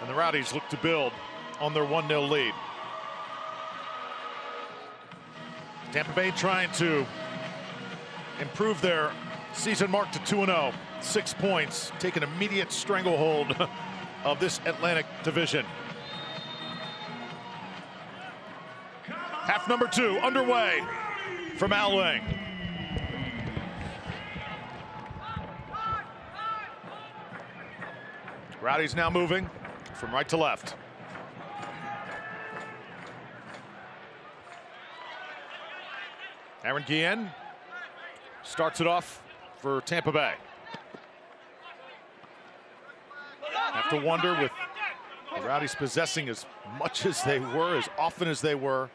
and the Rowdies look to build on their 1-0 lead. Tampa Bay trying to improve their season mark to 2-0, 6 points, take an immediate stranglehold of this Atlantic division. Half number 2 underway from Al Lang. Rowdies now moving from right to left. Aaron Guillen starts it off for Tampa Bay. Have to wonder, with the Rowdies possessing as much as they were, as often as they were,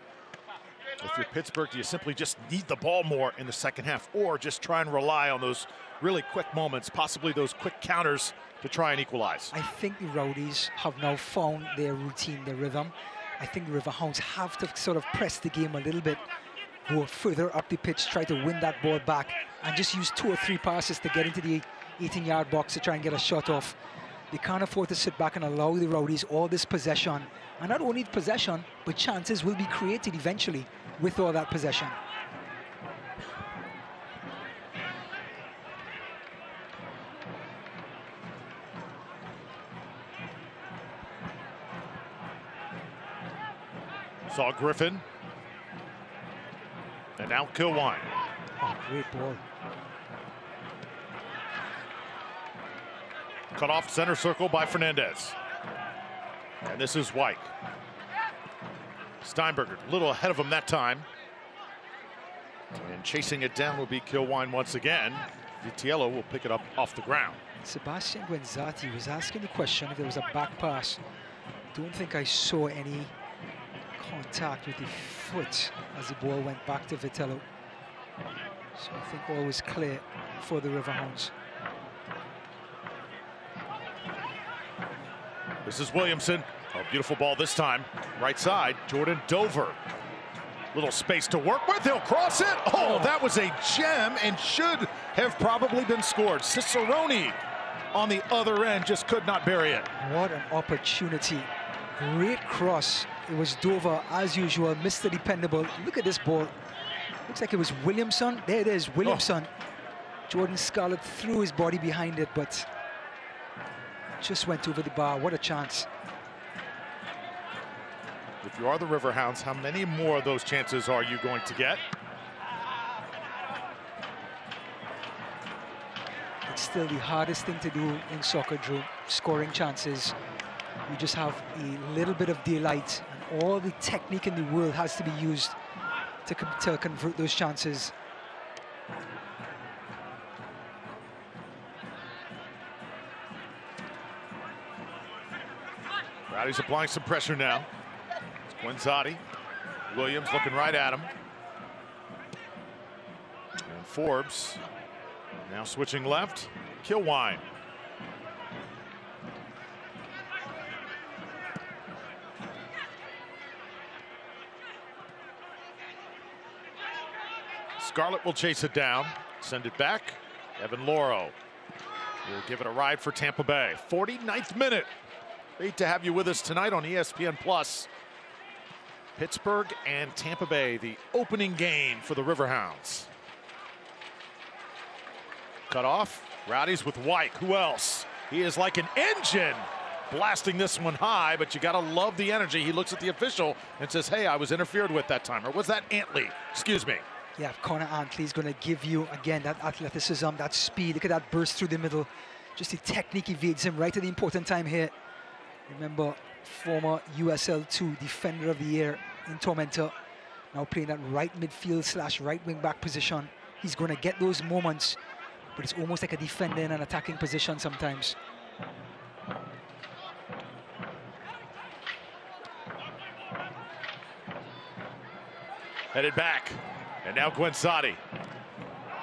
if you're Pittsburgh, do you simply just need the ball more in the second half, or just try and rely on those really quick moments, possibly those quick counters to try and equalize? I think the Rowdies have now found their routine, their rhythm. I think the Riverhounds have to sort of press the game a little bit, go further up the pitch, try to win that ball back, and just use 2 or 3 passes to get into the 18-yard box to try and get a shot off. They can't afford to sit back and allow the Rowdies all this possession. And not only possession, but chances will be created eventually with all that possession. Saw Griffin. And now Kilwine. Oh, great ball. Cut off center circle by Fernandez. And this is White. Steinberger a little ahead of him that time. And chasing it down will be Kilwine once again. Vitiello will pick it up off the ground. Sebastian Gwinzatti was asking the question if there was a back pass don't think I saw any contact with the foot as the ball went back to Vitello. So I think all was clear for the Riverhounds. This is Williamson. A beautiful ball this time. Right side, Jordan Dover. Little space to work with. He'll cross it. Oh, that was a gem and should have probably been scored. Cicerone on the other end just could not bury it. What an opportunity. Great cross. It was Dover, as usual, Mr. Dependable. Look at this ball. Looks like it was Williamson. There it is, Williamson. Jordan Scarlett threw his body behind it, but just went over the bar. What a chance. If you are the Riverhounds, how many more of those chances are you going to get? It's still the hardest thing to do in soccer, Drew, scoring chances. You just have a little bit of daylight, and all the technique in the world has to be used to convert those chances. Rowdies applying some pressure now. It's Gwinzatti. Williams looking right at him. And Forbes now switching left. Kilwine. Scarlett will chase it down, send it back. Evan Loro will give it a ride for Tampa Bay. 49th minute. Great to have you with us tonight on ESPN Plus. Pittsburgh and Tampa Bay, the opening game for the Riverhounds. Cut off. Rowdies with White. Who else? He is like an engine blasting this one high, but you got to love the energy. He looks at the official and says, hey, I was interfered with that time. Or was that Antley? Excuse me. Yeah, Connor Antley is going to give you, again, that athleticism, that speed. Look at that burst through the middle. Just the technique evades him right at the important time here. Remember, former USL2 Defender of the Year in Tormentor. Now playing that right midfield / right wing back position. He's going to get those moments, but it's almost like a defender in an attacking position sometimes. Headed back. And now Gwinzatti.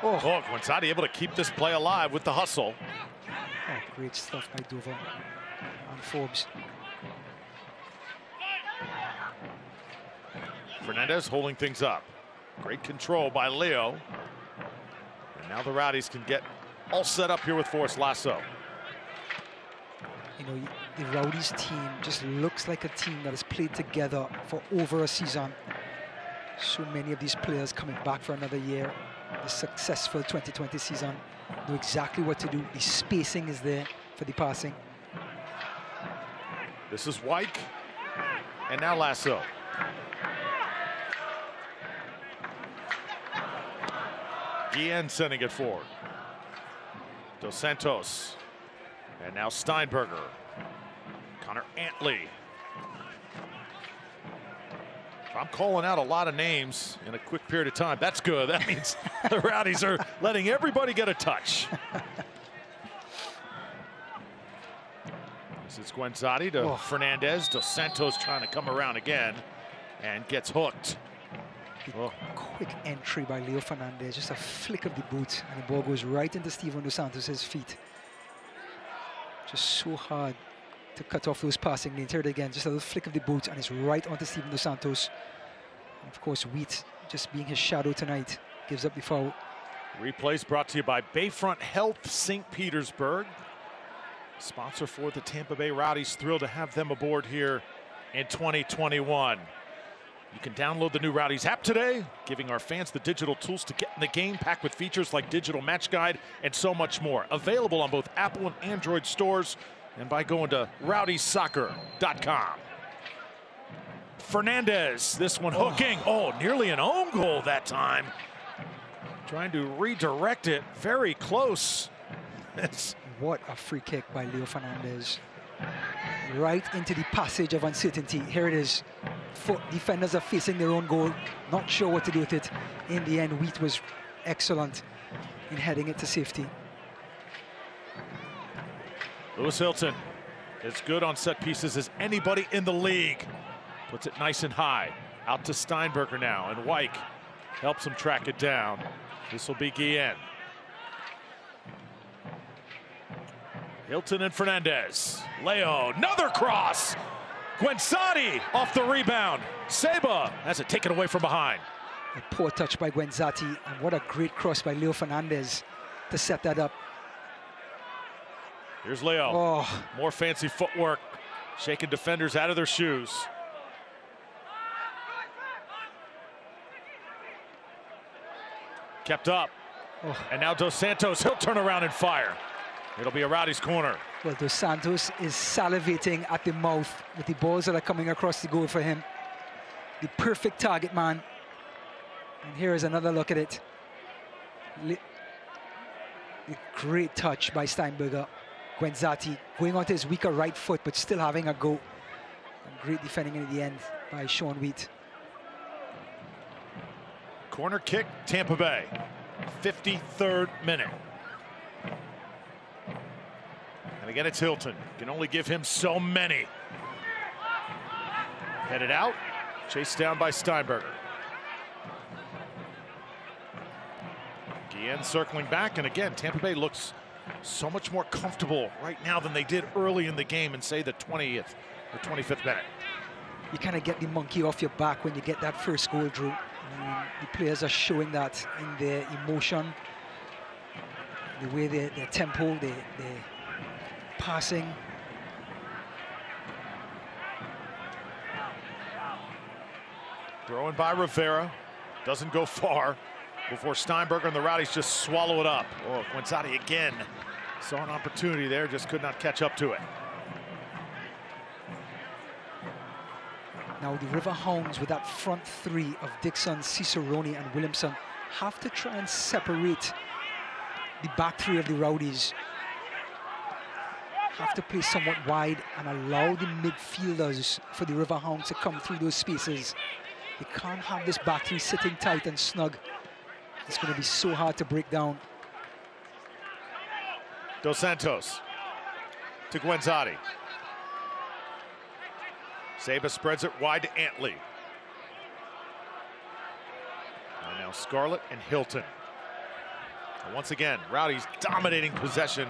Oh, Gwinzatti able to keep this play alive with the hustle. Oh, great stuff by Dover and Forbes. Fernandez holding things up. Great control by Leo. And now the Rowdies can get all set up here with Forrest Lasso. You know, the Rowdies team just looks like a team that has played together for over a season. So many of these players coming back for another year. The successful 2020 season. Know exactly what to do. The spacing is there for the passing. This is White. And now Lasso. Guillen sending it forward. Dos Santos. And now Steinberger. Connor Antley. I'm calling out a lot of names in a quick period of time. That's good. That means the Rowdies are letting everybody get a touch. This is Gwinzatti to Fernandez. Dos Santos trying to come around again and gets hooked. Quick entry by Leo Fernandez. Just a flick of the boot and the ball goes right into Steven Dos Santos' feet. Just so hard to cut off those passing lanes. Here it again, just a little flick of the boot and it's right onto Steven Dos Santos. And of course, Wheat, just being his shadow tonight, gives up the foul. Replays brought to you by Bayfront Health St. Petersburg. Sponsor for the Tampa Bay Rowdies. Thrilled to have them aboard here in 2021. You can download the new Rowdies app today, giving our fans the digital tools to get in the game, packed with features like digital match guide and so much more. Available on both Apple and Android stores and by going to rowdiesoccer.com. Fernandez, this one hooking. Oh, nearly an own goal that time. Trying to redirect it, very close. What a free kick by Leo Fernandez. Right into the passage of uncertainty. Here it is. Defenders are facing their own goal, not sure what to do with it. In the end, Wheat was excellent in heading it to safety. Lewis Hilton as good on set pieces as anybody in the league. Puts it nice and high. Out to Steinberger now, and Wyke helps him track it down. This will be Guillen. Hilton and Fernandez. Leo, another cross. Gwinzatti off the rebound. Seba has it taken away from behind. A poor touch by Gwinzatti, and what a great cross by Leo Fernandez to set that up. Here's Leo. Oh. More fancy footwork, shaking defenders out of their shoes. Kept up. Oh. And now Dos Santos, he'll turn around and fire. It'll be a Rowdies corner. Well, Dos Santos is salivating at the mouth with the balls that are coming across the goal for him. The perfect target man. And here is another look at it. A great touch by Steinberger. Gwinzatti going onto his weaker right foot, but still having a go. And great defending in the end by Sean Wheat. Corner kick, Tampa Bay. 53rd minute. And again, it's Hilton. Can only give him so many. Headed out, chased down by Steinberger. Guillen circling back, and again, Tampa Bay looks so much more comfortable right now than they did early in the game in, say, the 20th or 25th minute. You kind of get the monkey off your back when you get that first goal, Drew. The players are showing that in their emotion, the way their tempo, their passing. Thrown by Rivera, doesn't go far before Steinberger and the Rowdies just swallow it up. Oh, Gwinzatti again saw an opportunity there, just could not catch up to it. Now the Riverhounds with that front three of Dixon, Cicerone, and Williamson have to try and separate the back three of the Rowdies. Have to play somewhat wide and allow the midfielders for the Riverhounds to come through those spaces. They can't have this back three sitting tight and snug. It's going to be so hard to break down. Dos Santos to Gwinzatti. Seba spreads it wide to Antley. And now Scarlett and Hilton. And once again, Rowdies dominating possession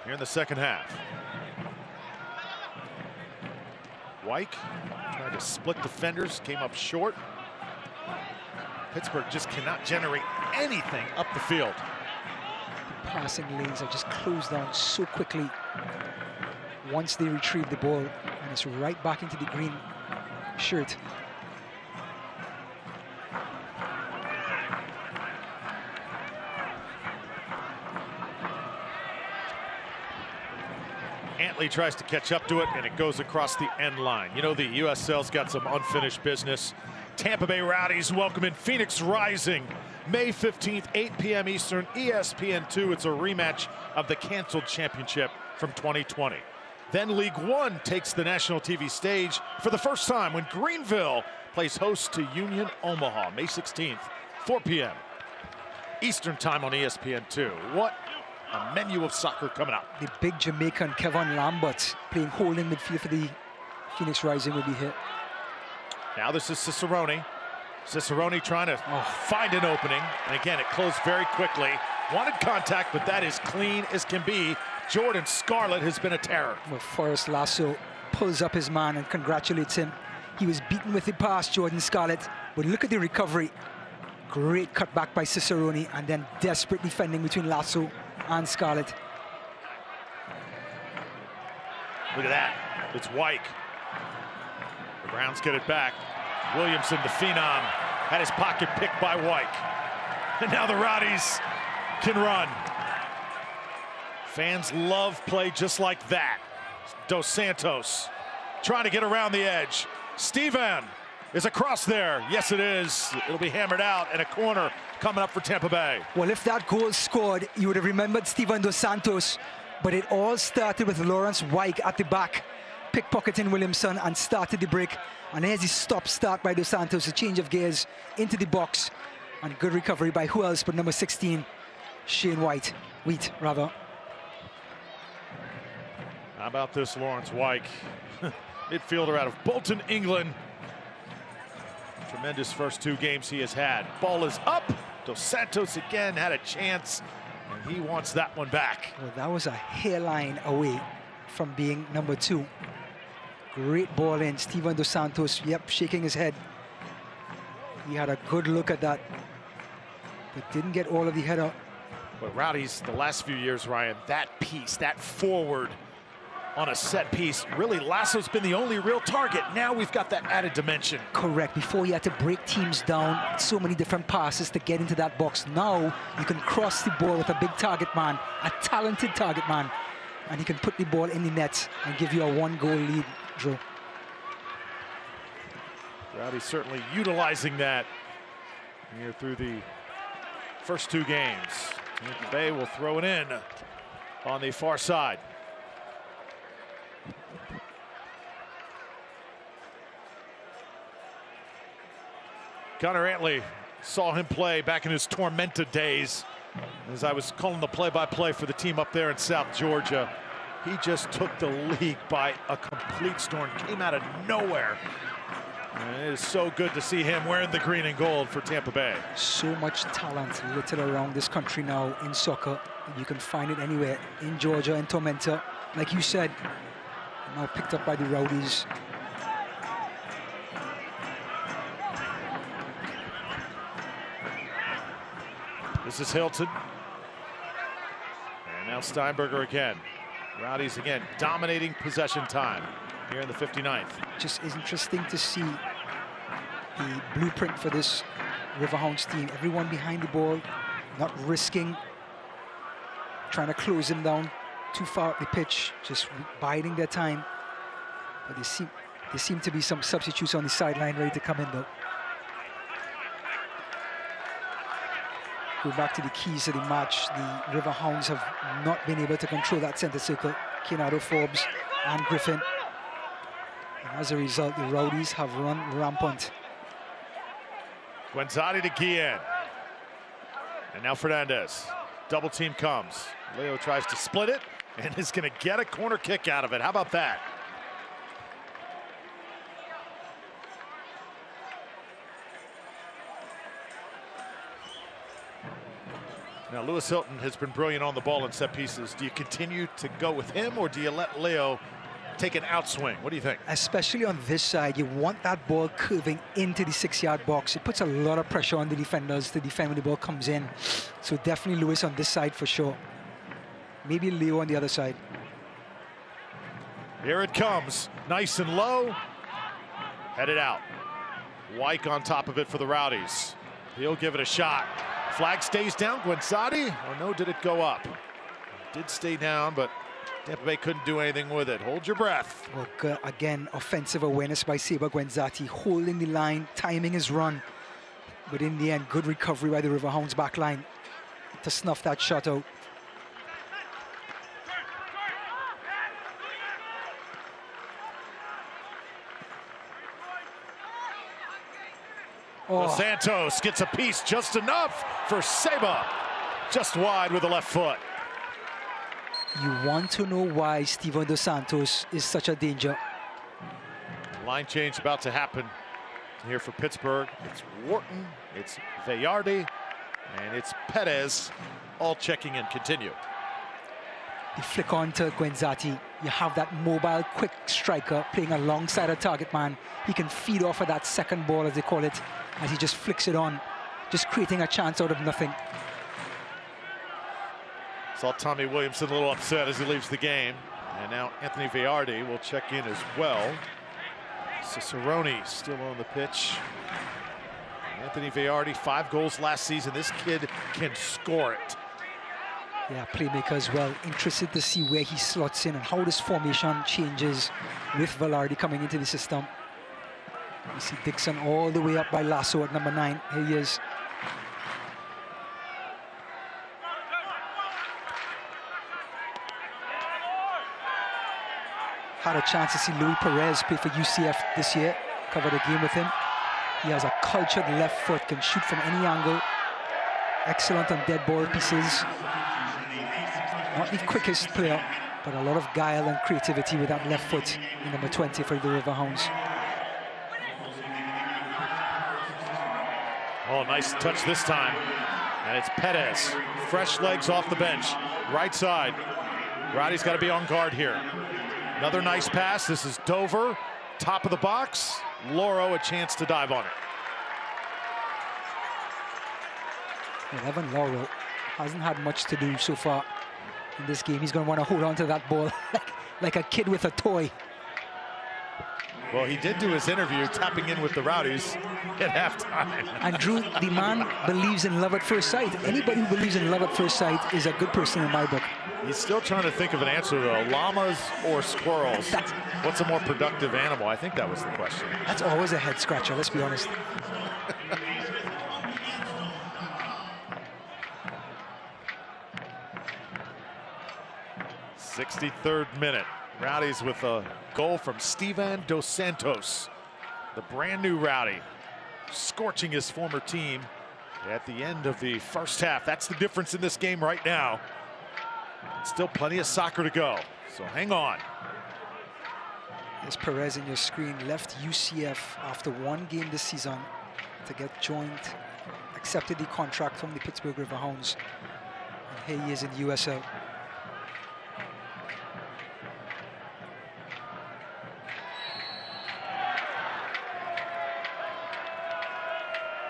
here in the second half. Wyke tried to split defenders, came up short. Pittsburgh just cannot generate anything up the field. The passing lanes are just closed down so quickly once they retrieve the ball, and it's right back into the green shirt. Antley tries to catch up to it, and it goes across the end line. You know, the USL's got some unfinished business. Tampa Bay Rowdies welcome in Phoenix Rising, May 15th, 8 p.m. Eastern, ESPN2. It's a rematch of the canceled championship from 2020. Then League One takes the national TV stage for the first time when Greenville plays host to Union Omaha, May 16th, 4 p.m. Eastern time on ESPN2. What a menu of soccer coming up. The big Jamaican Kevin Lambert playing holding midfield for the Phoenix Rising will be hit. Now this is Cicerone. Cicerone trying to find an opening. And again, it closed very quickly. Wanted contact, but that is clean as can be. Jordan Scarlett has been a terror. Well, Forrest Lasso pulls up his man and congratulates him. He was beaten with the pass, Jordan Scarlett, but look at the recovery. Great cutback by Cicerone, and then desperate defending between Lasso and Scarlett. Look at that. It's Wyke. The Browns get it back. Williamson, the phenom, had his pocket picked by Wyke. And now the Rowdies can run. Fans love play just like that. Dos Santos trying to get around the edge. Steven is across there. Yes, it is. It'll be hammered out, and a corner coming up for Tampa Bay. Well, if that goal scored, you would have remembered Steven Dos Santos, but it all started with Lawrence Wyke at the back, pickpocketing Williamson and started the break. And here's the stop-start by Dos Santos, a change of gears into the box, and good recovery by who else but number 16, Shane Wheat, rather. How about this, Lawrence Wyke? Midfielder out of Bolton, England. Tremendous first 2 games he has had. Ball is up. Dos Santos again had a chance, and he wants that one back. Well, that was a hairline away from being number 2. Great ball in. Steven Dos Santos, yep, shaking his head. He had a good look at that, but didn't get all of the header. But Rowdies, the last few years, Ryan, that piece, that forward on a set piece, really Lasso's been the only real target. Now we've got that added dimension. Correct. Before you had to break teams down, so many different passes to get into that box. Now you can cross the ball with a big target man, a talented target man, and he can put the ball in the net and give you a 1-goal lead, Drew. Rowdies certainly utilizing that here through the first 2 games. Tampa Bay will throw it in on the far side. Connor Antley, saw him play back in his tormented days as I was calling the play-by-play for the team up there in South Georgia. He just took the league by a complete storm, came out of nowhere. And it is so good to see him wearing the green and gold for Tampa Bay. So much talent littered around this country now in soccer. You can find it anywhere, in Georgia, in Tormenta. Like you said, now picked up by the Rowdies. This is Hilton. And now Steinberger again. Rowdies again dominating possession time here in the 59th. Just is interesting to see the blueprint for this Riverhounds team. Everyone behind the ball, not risking, trying to close him down too far up the pitch, just biding their time. But there seem to be some substitutes on the sideline ready to come in though. Go back to the keys of the match. The Riverhounds have not been able to control that center circle. Kenado, Forbes, and Griffin. And as a result, the Rowdies have run rampant. Gwinzatti to Guillen. And now Fernandez. Double team comes. Leo tries to split it and is going to get a corner kick out of it. How about that? Now, Lewis Hilton has been brilliant on the ball in set pieces. Do you continue to go with him, or do you let Leo take an outswing? What do you think? Especially on this side, you want that ball curving into the 6-yard box. It puts a lot of pressure on the defenders to defend when the ball comes in. So definitely Lewis on this side for sure. Maybe Leo on the other side. Here it comes, nice and low. Headed out. Wyke on top of it for the Rowdies. He'll give it a shot. Flag stays down. Gwinzatti, or no, did it go up? It did stay down, but Tampa Bay couldn't do anything with it. Hold your breath. Well, again, offensive awareness by Sebastian Gwinzatti, holding the line, timing his run. But in the end, good recovery by the Riverhounds back line to snuff that shot out. Dos Santos gets a piece just enough for Seba. Just wide with the left foot. You want to know why Steven Dos Santos is such a danger. Line change about to happen here for Pittsburgh. It's Wharton, it's Veillarde, and it's Perez, all checking in. Continue. You flick on to Gwinzatti. You have that mobile, quick striker playing alongside a target man. He can feed off of that second ball, as they call it, as he just flicks it on, just creating a chance out of nothing. Saw Tommy Williamson a little upset as he leaves the game. And now Anthony Veillarde will check in as well. Cicerone still on the pitch. Anthony Veillarde, 5 goals last season. This kid can score it. Yeah, playmaker as well. Interested to see where he slots in and how this formation changes with Veillarde coming into the system. You see Dixon all the way up by Lasso at number 9. Here he is. Had a chance to see Luis Perez play for UCF this year. Covered a game with him. He has a cultured left foot, can shoot from any angle. Excellent on dead ball pieces. Not the quickest player, But a lot of guile and creativity with that left foot in number 20 for the Riverhounds. Oh, nice touch this time. And it's Perez. Fresh legs off the bench. Right side. Rowdy's got to be on guard here. Another nice pass. This is Dover. Top of the box. Loro a chance to dive on it. Evan Loro hasn't had much to do so far in this game. He's going to want to hold on to that ball like a kid with a toy. Well, he did do his interview tapping in with the Rowdies at halftime. And Drew, the man believes in love at first sight. Anybody who believes in love at first sight is a good person in my book. He's still trying to think of an answer, though. Llamas or squirrels? What's a more productive animal? I think that was the question. That's always a head scratcher, let's be honest. 63rd minute. Rowdies with a goal from Stevan Dos Santos, the brand new Rowdy, scorching his former team at the end of the first half. That's the difference in this game right now. Still plenty of soccer to go, so hang on. There's Perez in your screen, left UCF after one game this season to get joined, accepted the contract from the Pittsburgh Riverhounds, and here he is in USL.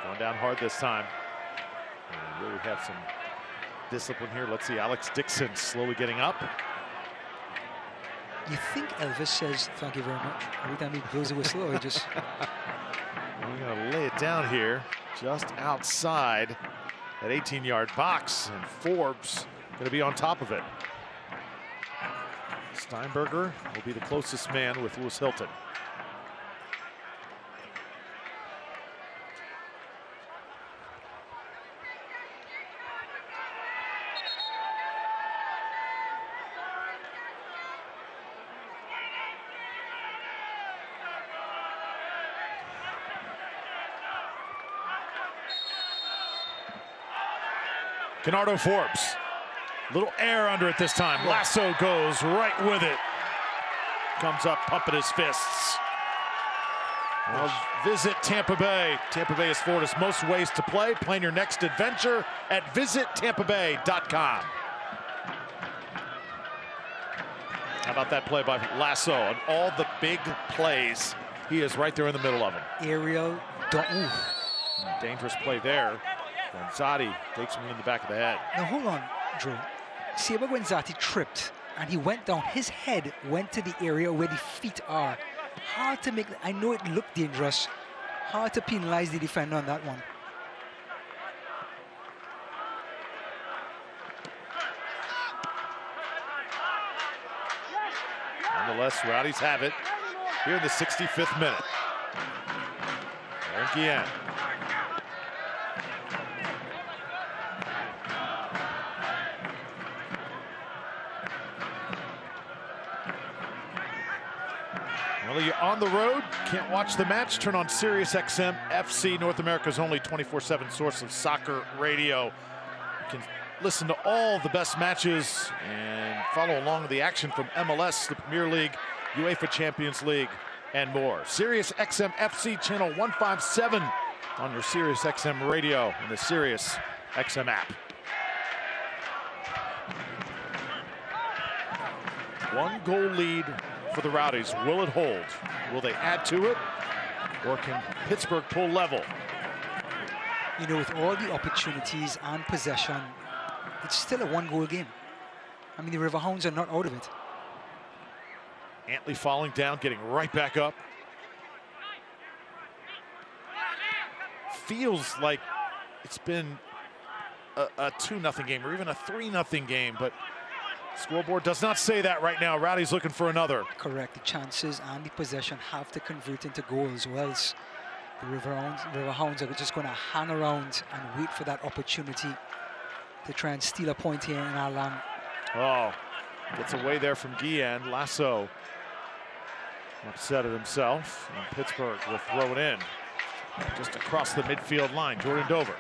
Going down hard this time. And really have some discipline here. Let's see Alex Dixon slowly getting up. You think Elvis says thank you very much every time he blows a whistle, or just... We're going to lay it down here just outside that 18-yard box, and Forbes going to be on top of it. Steinberger will be the closest man with Lewis Hilton. Bernardo Forbes, little air under it this time. Lasso goes right with it. Comes up pumping his fists. Well, visit Tampa Bay. Tampa Bay is Florida's most ways to play. Plan your next adventure at visittampabay.com. How about that play by Lasso and all the big plays? He is right there in the middle of them. Aerial, dangerous play there. Gwinzatti takes him in the back of the head. Now hold on, Drew. Sebastian Gwinzatti tripped and he went down. His head went to the area where the feet are. Hard to make, I know it looked dangerous. Hard to penalize the defender on that one. Nonetheless, Rowdies have it here in the 65th minute. Aaron Guillen. Well, you're on the road, can't watch the match, turn on Sirius XM FC, North America's only 24/7 source of soccer radio. You can listen to all the best matches and follow along with the action from MLS, the Premier League, UEFA Champions League, and more. Sirius XM FC channel 157 on your Sirius XM radio and the Sirius XM app. One goal lead for the Rowdies. Will it hold? Will they add to it? Or can Pittsburgh pull level? You know, with all the opportunities and possession, it's still a one-goal game. I mean, the Riverhounds are not out of it. Antley falling down, getting right back up. Feels like it's been a 2-0 game or even a 3-0 game, but scoreboard does not say that right now. Rowdy's looking for another. Correct. The chances and the possession have to convert into goals, or else the Riverhounds are just going to hang around and wait for that opportunity to try and steal a point here in our land. Oh, gets away there from Guillen. Lasso upset at himself, and Pittsburgh will throw it in just across the midfield line. Jordan Dover.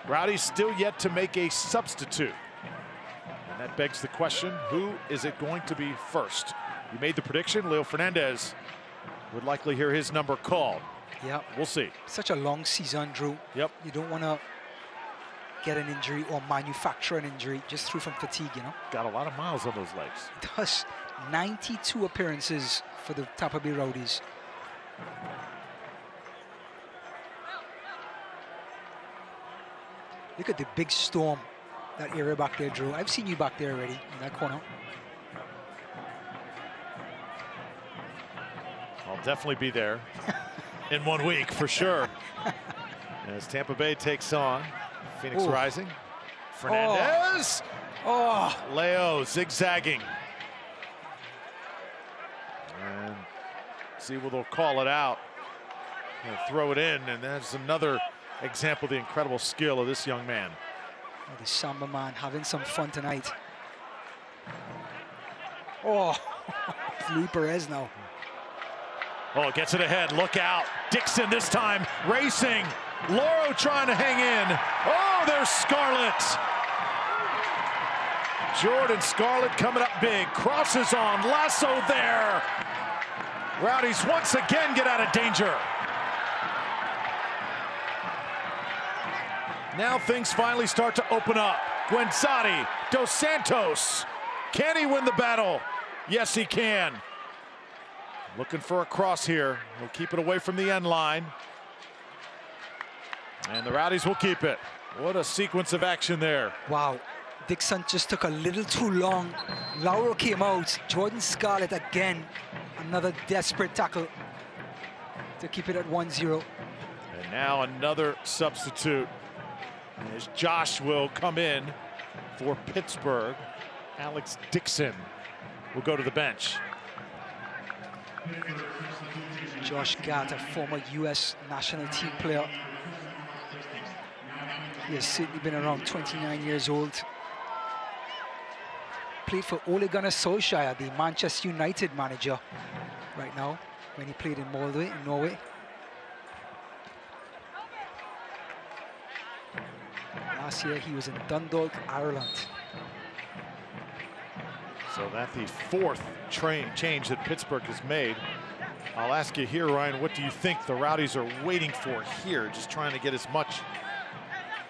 Rowdies still yet to make a substitute. And that begs the question, who is it going to be first? You made the prediction. Leo Fernandez would likely hear his number called. Yeah. We'll see. Such a long season, Drew. Yep. You don't want to get an injury or manufacture an injury just through from fatigue, you know? Got a lot of miles on those legs. It does. 92 appearances for the Tampa Bay Rowdies. Look at the big storm, that area back there, Drew. I've seen you back there already in that corner. I'll definitely be there in 1 week for sure. As Tampa Bay takes on Phoenix Rising. Fernandez. Oh. Leo zigzagging. And see, well, they'll call it out. They'll throw it in, and that's another example of the incredible skill of this young man. Oh, the Samba man having some fun tonight. Oh, Luis Perez now. Oh, gets it ahead. Look out. Dixon this time racing. Loro trying to hang in. Oh, there's Scarlett. Jordan Scarlett coming up big. Crosses on. Lasso there. Rowdies once again get out of danger. Now things finally start to open up. Gwinzatti, Dos Santos. Can he win the battle? Yes, he can. Looking for a cross here. He'll keep it away from the end line. And the Rowdies will keep it. What a sequence of action there. Wow. Dixon just took a little too long. Lauro came out. Jordan Scarlett again. Another desperate tackle to keep it at 1-0. And now another substitute. As Josh will come in for Pittsburgh. Alex Dixon will go to the bench. Josh Gatt, a former U.S. national team player. He has certainly been around 29 years old. Played for Ole Gunnar Solskjaer, the Manchester United manager right now, when he played in Molde in Norway. Last year he was in Dundalk, Ireland. So that's the fourth change that Pittsburgh has made. I'll ask you here, Ryan, what do you think the Rowdies are waiting for here? Just trying to get as much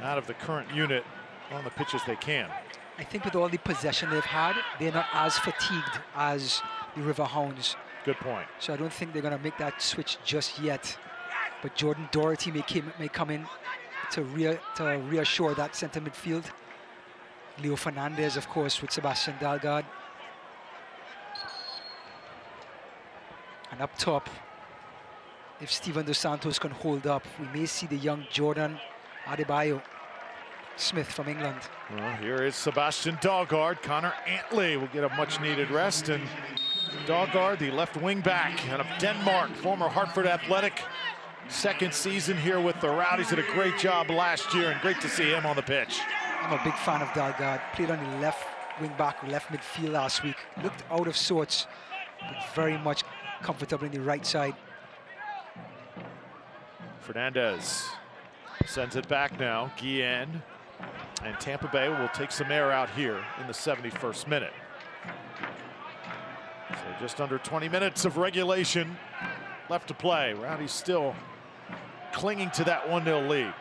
out of the current unit on the pitch as they can. I think with all the possession they've had, they're not as fatigued as the Riverhounds. Good point. So I don't think they're going to make that switch just yet. But Jordan Doherty may come in to reassure that center midfield. Leo Fernandez, of course, with Sebastian Dalgard. And up top, if Steven Dos Santos can hold up, we may see the young Jordan Adebayo Smith from England. Well, here is Sebastian Dalgard. Connor Antley will get a much-needed rest. And Dalgard, the left wing back out of Denmark, former Hartford Athletic. Second season here with the Rowdies. Did a great job last year, and great to see him on the pitch. I'm a big fan of Dalgard. Played on the left wing back, left midfield last week. Looked out of sorts, but very much comfortable in the right side. Fernandez sends it back now. Guillen, and Tampa Bay will take some air out here in the 71st minute. So just under 20 minutes of regulation left to play. Rowdies still clinging to that 1-0 lead.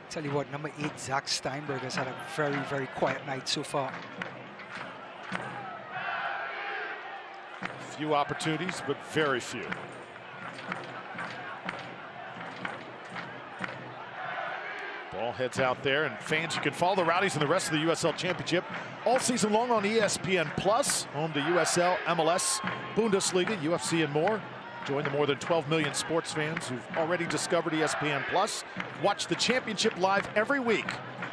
Tell you what, number 8, Zach Steinberg, has had a very, very quiet night so far. Few opportunities, but very few. Ball heads out there, and fans, you can follow the Rowdies and the rest of the USL Championship all season long on ESPN Plus, home to USL, MLS, Bundesliga, UFC, and more. Join the more than 12 million sports fans who've already discovered ESPN Plus. Watch the championship live every week.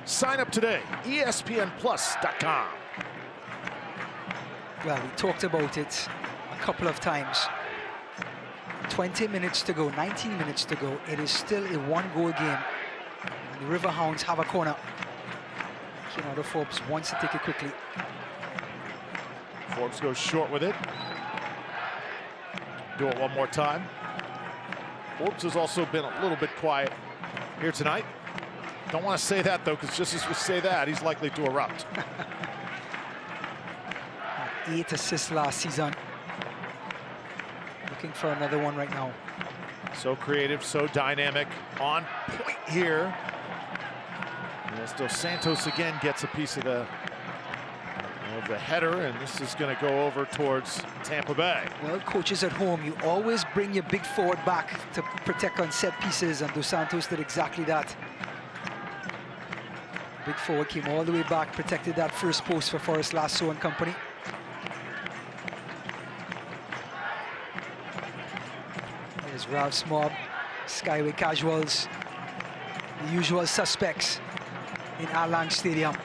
Sign up today, ESPNplus.com. Well, we talked about it a couple of times. 20 minutes to go, 19 minutes to go. It is still a one-goal game. And the Riverhounds have a corner. Keanu Forbes wants to take it quickly. Forbes goes short with it. Do it one more time. Forbes has also been a little bit quiet here tonight. Don't want to say that, though, because just as we say that, he's likely to erupt. 8 assists last season. Looking for another one right now. So creative, so dynamic, on point here. As Dos Santos again gets a piece of the header, and this is going to go over towards Tampa Bay. Well, coaches at home, you always bring your big forward back to protect on set pieces, and Dos Santos did exactly that. Big forward came all the way back, protected that first post for Forrest Lasso and company. There's Ralph's mob, Skyway Casuals, the usual suspects in Al-Lang Stadium.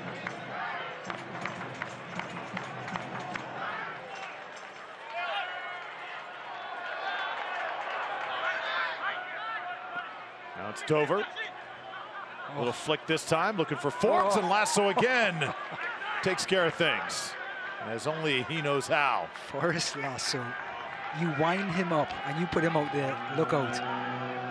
Now it's Dover. A little flick this time, looking for Forbes, and Lasso again takes care of things, as only he knows how. Forrest Lasso, you wind him up and you put him out there, look out.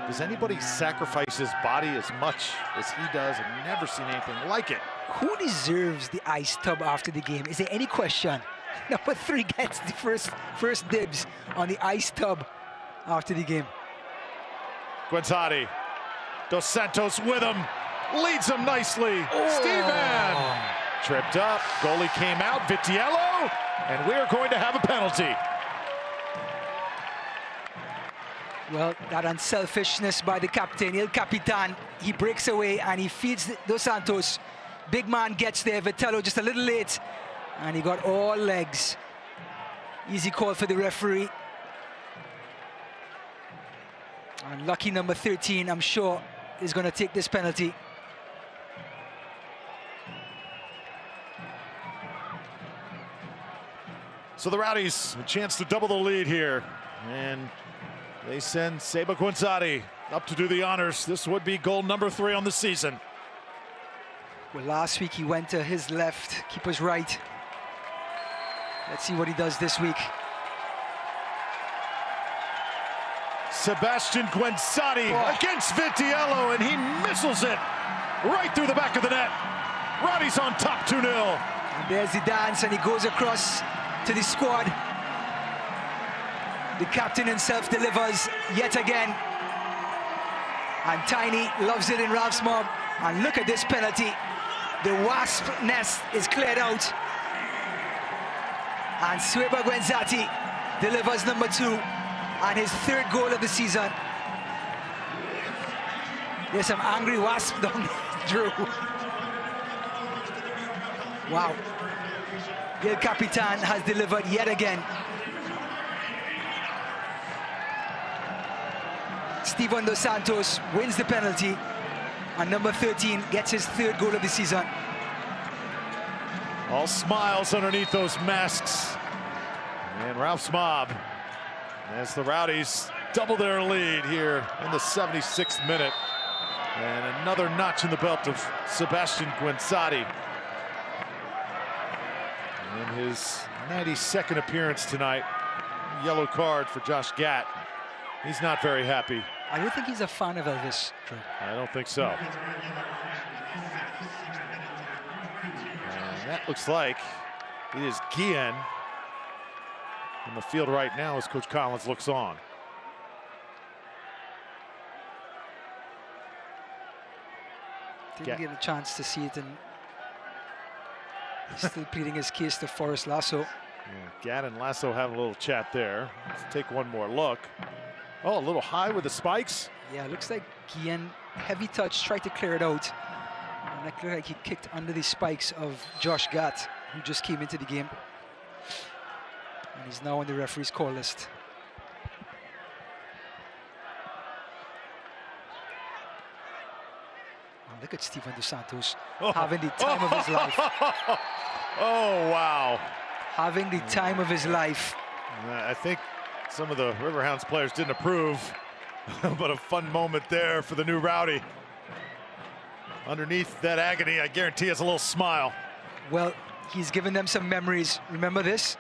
Does anybody sacrifice his body as much as he does? I've never seen anything like it. Who deserves the ice tub after the game? Is there any question? Number 3 gets the first dibs on the ice tub after the game. Gwinzatti, Dos Santos with him, leads him nicely. Steven tripped up, goalie came out, Vitiello, and we're going to have a penalty. Well, that unselfishness by the captain, El Capitan, he breaks away and he feeds Dos Santos. Big man gets there, Vitiello just a little late, and he got all legs. Easy call for the referee. And lucky number 13, I'm sure, is going to take this penalty. So the Rowdies, a chance to double the lead here. And they send Seba Gwinzatti up to do the honors. This would be goal number 3 on the season. Well, last week he went to his left, keeper's right. Let's see what he does this week. Sebastian Gwinzatti against Vitiello, and he missiles it right through the back of the net. Rowdies on top 2-0. And there's the dance, and he goes across to the squad. The captain himself delivers yet again. And Tiny loves it in Ralph's mob. And look at this penalty. The wasp nest is cleared out. And Seba Gwinzatti delivers number 2 and his 3rd goal of the season. There's some angry wasp down Drew. Wow. El Capitan has delivered yet again. Steven Dos Santos wins the penalty, and number 13 gets his 3rd goal of the season. All smiles underneath those masks. And Ralph's mob, as the Rowdies double their lead here in the 76th minute. And another notch in the belt of Sebastian Gwinzatti. In his 92nd appearance tonight, yellow card for Josh Gatt. He's not very happy. I don't think he's a fan of Elvis. I don't think so. And that looks like it is Guillen in the field right now as Coach Collins looks on. Didn't get a chance to see it, and he's still pleading his case to Forrest Lasso. Yeah, Gatt and Lasso have a little chat there. Let's take one more look. Oh, a little high with the spikes. Yeah, it looks like Guillen, heavy touch, tried to clear it out. And it looked like he kicked under the spikes of Josh Gatt, who just came into the game. And he's now on the referee's call list. And look at Steven Dos Santos having the time of his life. Oh, wow. Having the time of his life. I think some of the Riverhounds players didn't approve, but a fun moment there for the new Rowdy. Underneath that agony, I guarantee it's a little smile. Well, he's given them some memories. Remember this?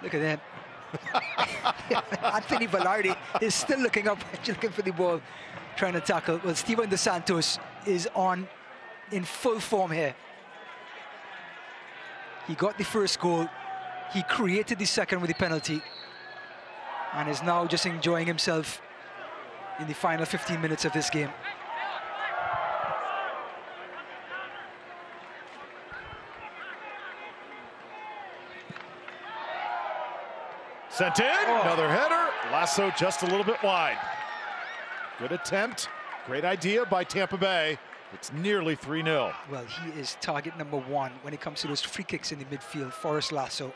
Look at that. Anthony Velarde is still looking up, looking for the ball, trying to tackle. Well, Steven Dos Santos is in full form here. He got the first goal. He created the second with the penalty, and is now just enjoying himself in the final 15 minutes of this game. Sent in, another header. Lasso just a little bit wide. Good attempt, great idea by Tampa Bay. It's nearly 3-0. Well, he is target number one when it comes to those free kicks in the midfield. Forrest Lasso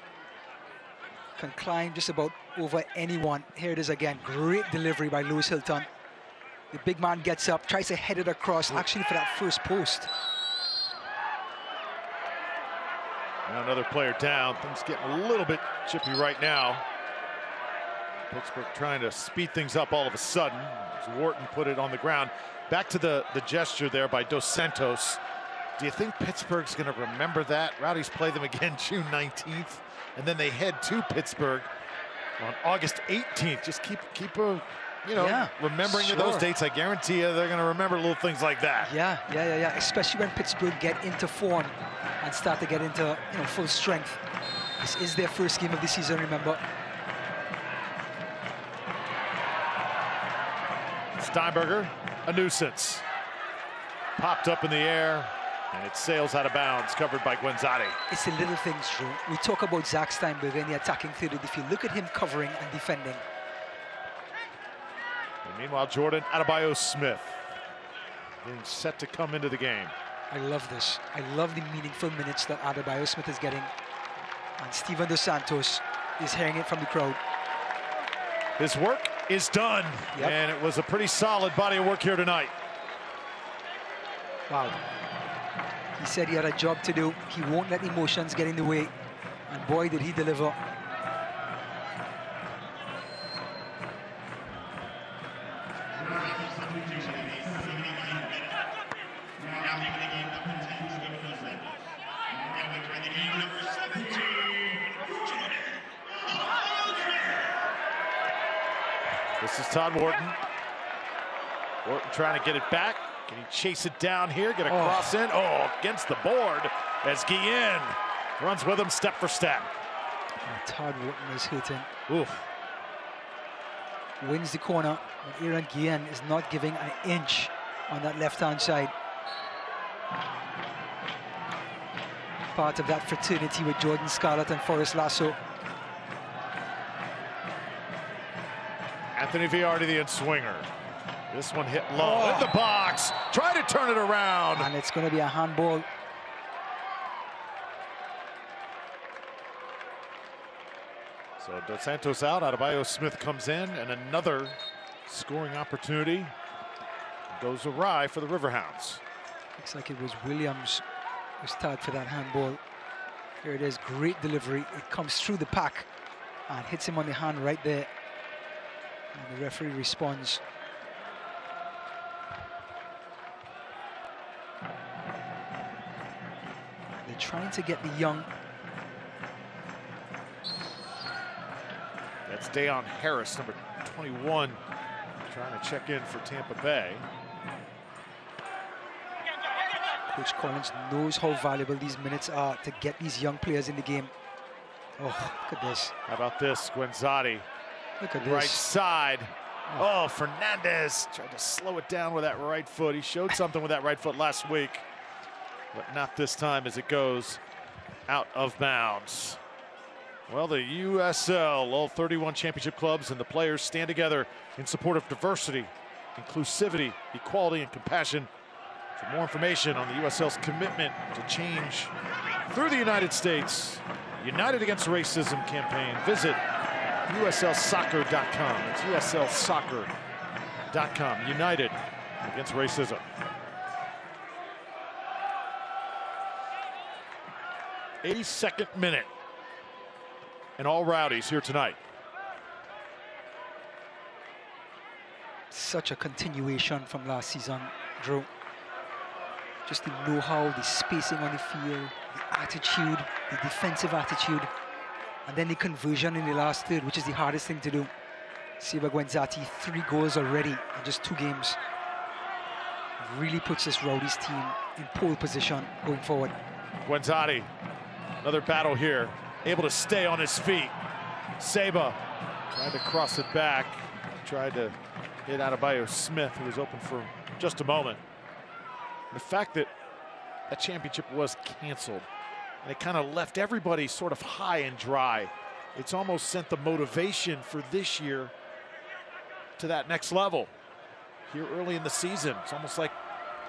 can climb just about over anyone. Here it is again, great delivery by Lewis Hilton. The big man gets up, tries to head it across, actually for that first post. Now another player down. Things getting a little bit chippy right now. Pittsburgh trying to speed things up all of a sudden. As Wharton put it on the ground. Back to the gesture there by Dos Santos. Do you think Pittsburgh's going to remember that? Rowdies play them again June 19th, and then they head to Pittsburgh on August 18th. Just keep remembering those dates. I guarantee you they're going to remember little things like that. Yeah. Especially when Pittsburgh get into form and start to get into full strength. This is their first game of the season, remember. Steinberger, a nuisance. Popped up in the air, and it sails out of bounds, covered by Gwinzatti. It's the little things, Drew. We talk about Zach Steinberger in the attacking third of the field. Look at him covering and defending. And meanwhile, Jordan Adebayo-Smith being set to come into the game. I love this. I love the meaningful minutes that Adebayo-Smith is getting. And Steven Dos Santos is hearing it from the crowd. His work is done, and it was a pretty solid body of work here tonight. Wow. He said he had a job to do. He won't let emotions get in the way. And boy, did he deliver. This is Todd Wharton. Wharton trying to get it back. Can he chase it down here? Get a cross in. Oh, against the board as Guillen runs with him step for step. Todd Wharton is hitting. Oof. Wins the corner. And Aaron Guillen is not giving an inch on that left-hand side. Part of that fraternity with Jordan Scarlett and Forrest Lasso. Anthony Velarde, the in-swinger. This one hit low in the box. Try to turn it around. And it's going to be a handball. So Dos Santos out, Adebayo-Smith comes in, and another scoring opportunity goes awry for the Riverhounds. Looks like it was Williams who was tagged for that handball. Here it is, great delivery. It comes through the pack and hits him on the hand right there. And the referee responds. They're trying to get the young. That's Dayon Harris, number 21, trying to check in for Tampa Bay. Coach Collins knows how valuable these minutes are to get these young players in the game. Oh, look at this. How about this, Gwinzatti? Look at Right this. side. Oh, Fernandez tried to slow it down with that right foot. He showed something with that right foot last week, but not this time as it goes out of bounds. Well, the USL, all 31 championship clubs and the players stand together in support of diversity, inclusivity, equality, and compassion. For more information on the USL's commitment to change through the United States, United Against Racism campaign, visit USLsoccer.com. It's USLsoccer.com. United Against Racism. 82nd minute. And all Rowdies here tonight. Such a continuation from last season, Drew. Just the know-how, the spacing on the field, the attitude, the defensive attitude. And then the conversion in the last third, which is the hardest thing to do. Sebastian Gwinzatti, 3 goals already in just 2 games. Really puts this Rowdies team in pole position going forward. Gwinzatti, another battle here, able to stay on his feet. Seba tried to cross it back, tried to hit Adebayo Smith, who was open for just a moment. The fact that that championship was canceled, and it kind of left everybody sort of high and dry. It's almost sent the motivation for this year to that next level. Here early in the season, it's almost like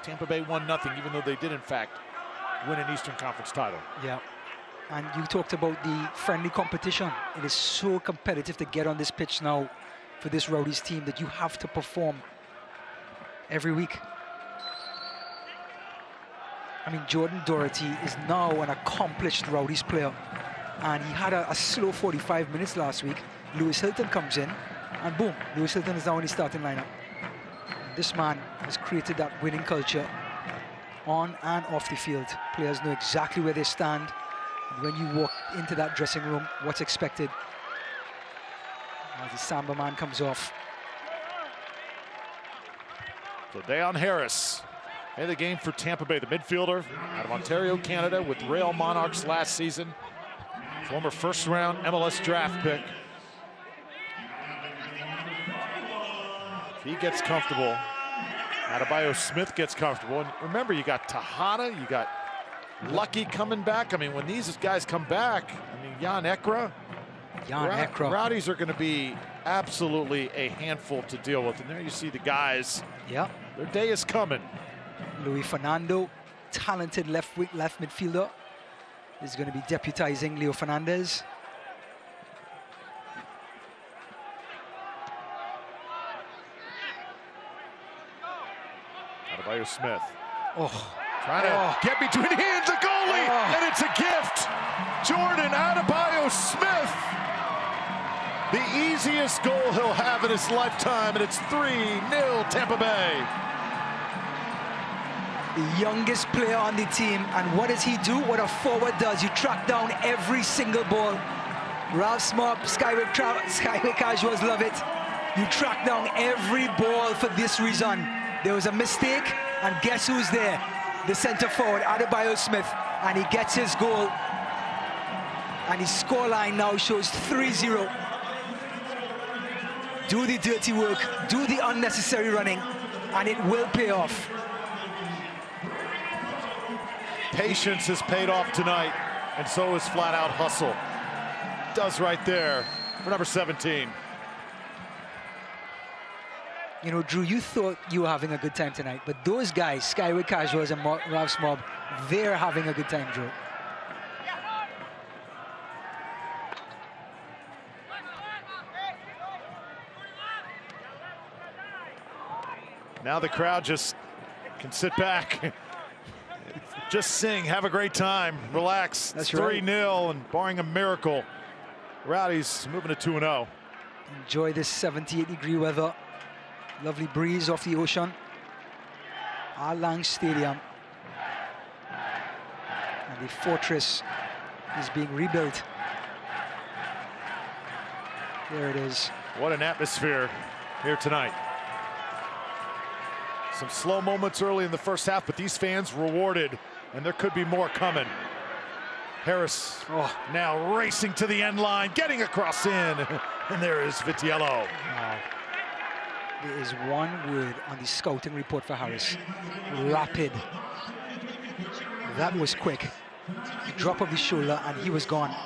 Tampa Bay won nothing, even though they did, in fact, win an Eastern Conference title. Yeah, and you talked about the friendly competition. It is so competitive to get on this pitch now for this Rowdies team that you have to perform every week. I mean, Jordan Doherty is now an accomplished Rowdies player, and he had a slow 45 minutes last week. Lewis Hilton comes in, and boom, Lewis Hilton is now in the starting lineup. This man has created that winning culture on and off the field. Players know exactly where they stand. And when you walk into that dressing room, what's expected. As the Samba man comes off. So Deon Harris in the game for Tampa Bay, the midfielder out of Ontario, Canada, with Rail Monarchs last season. Former first-round MLS draft pick. If he gets comfortable, Adebayo Smith gets comfortable. And remember, you got Tejada, you got Lucky coming back. I mean, when these guys come back, I mean, Jan Ekra. Rowdies are going to be absolutely a handful to deal with. And there you see the guys. Yeah. Their day is coming. Luis Fernando, talented left midfielder, is going to be deputizing Leo Fernandez. Adebayo Smith. Oh. Trying to get between the hands of goalie, and it's a gift. Jordan Adebayo Smith. The easiest goal he'll have in his lifetime, and it's 3-0 Tampa Bay. The youngest player on the team, and what does he do? What a forward does. You track down every single ball. Ralph Smob, Skyway Casuals love it. You track down every ball for this reason. There was a mistake, and guess who's there? The center forward, Adebayo Smith, and he gets his goal. And his scoreline now shows 3-0. Do the dirty work, do the unnecessary running, and it will pay off. Patience has paid off tonight, and so is flat-out hustle. Does right there for number 17. You know, Drew, you thought you were having a good time tonight, but those guys, Skyway Casuals and Ralph Smob, they're having a good time, Drew. Now the crowd just can sit back, just sing, have a great time, relax. That's it's 3-0, and barring a miracle, Rowdies moving to 2-0. Enjoy this 78-degree weather. Lovely breeze off the ocean. Al Lang Stadium. And the fortress is being rebuilt. There it is. What an atmosphere here tonight. Some slow moments early in the first half, but these fans rewarded, and there could be more coming. Harris now racing to the end line, getting across in, and there is Vitiello. There is one word on the scouting report for Harris: rapid. That was quick. The drop of the shoulder, and he was gone.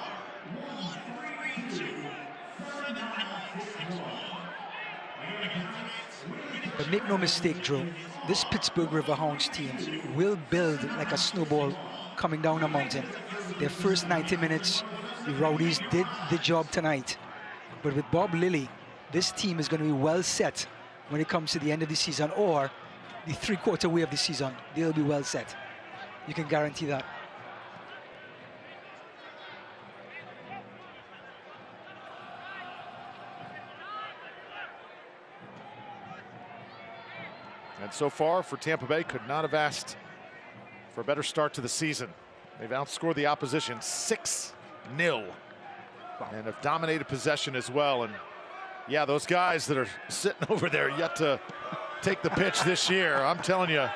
But make no mistake, Drew, this Pittsburgh Riverhounds team will build like a snowball coming down a mountain. Their first 90 minutes, the Rowdies did the job tonight. But with Bob Lilly, this team is going to be well set when it comes to the end of the season, or the three-quarter way of the season. They'll be well set. You can guarantee that. And so far for Tampa Bay, could not have asked for a better start to the season. They've outscored the opposition 6-0. and have dominated possession as well. And yeah, those guys that are sitting over there yet to take the pitch this year, I'm telling you,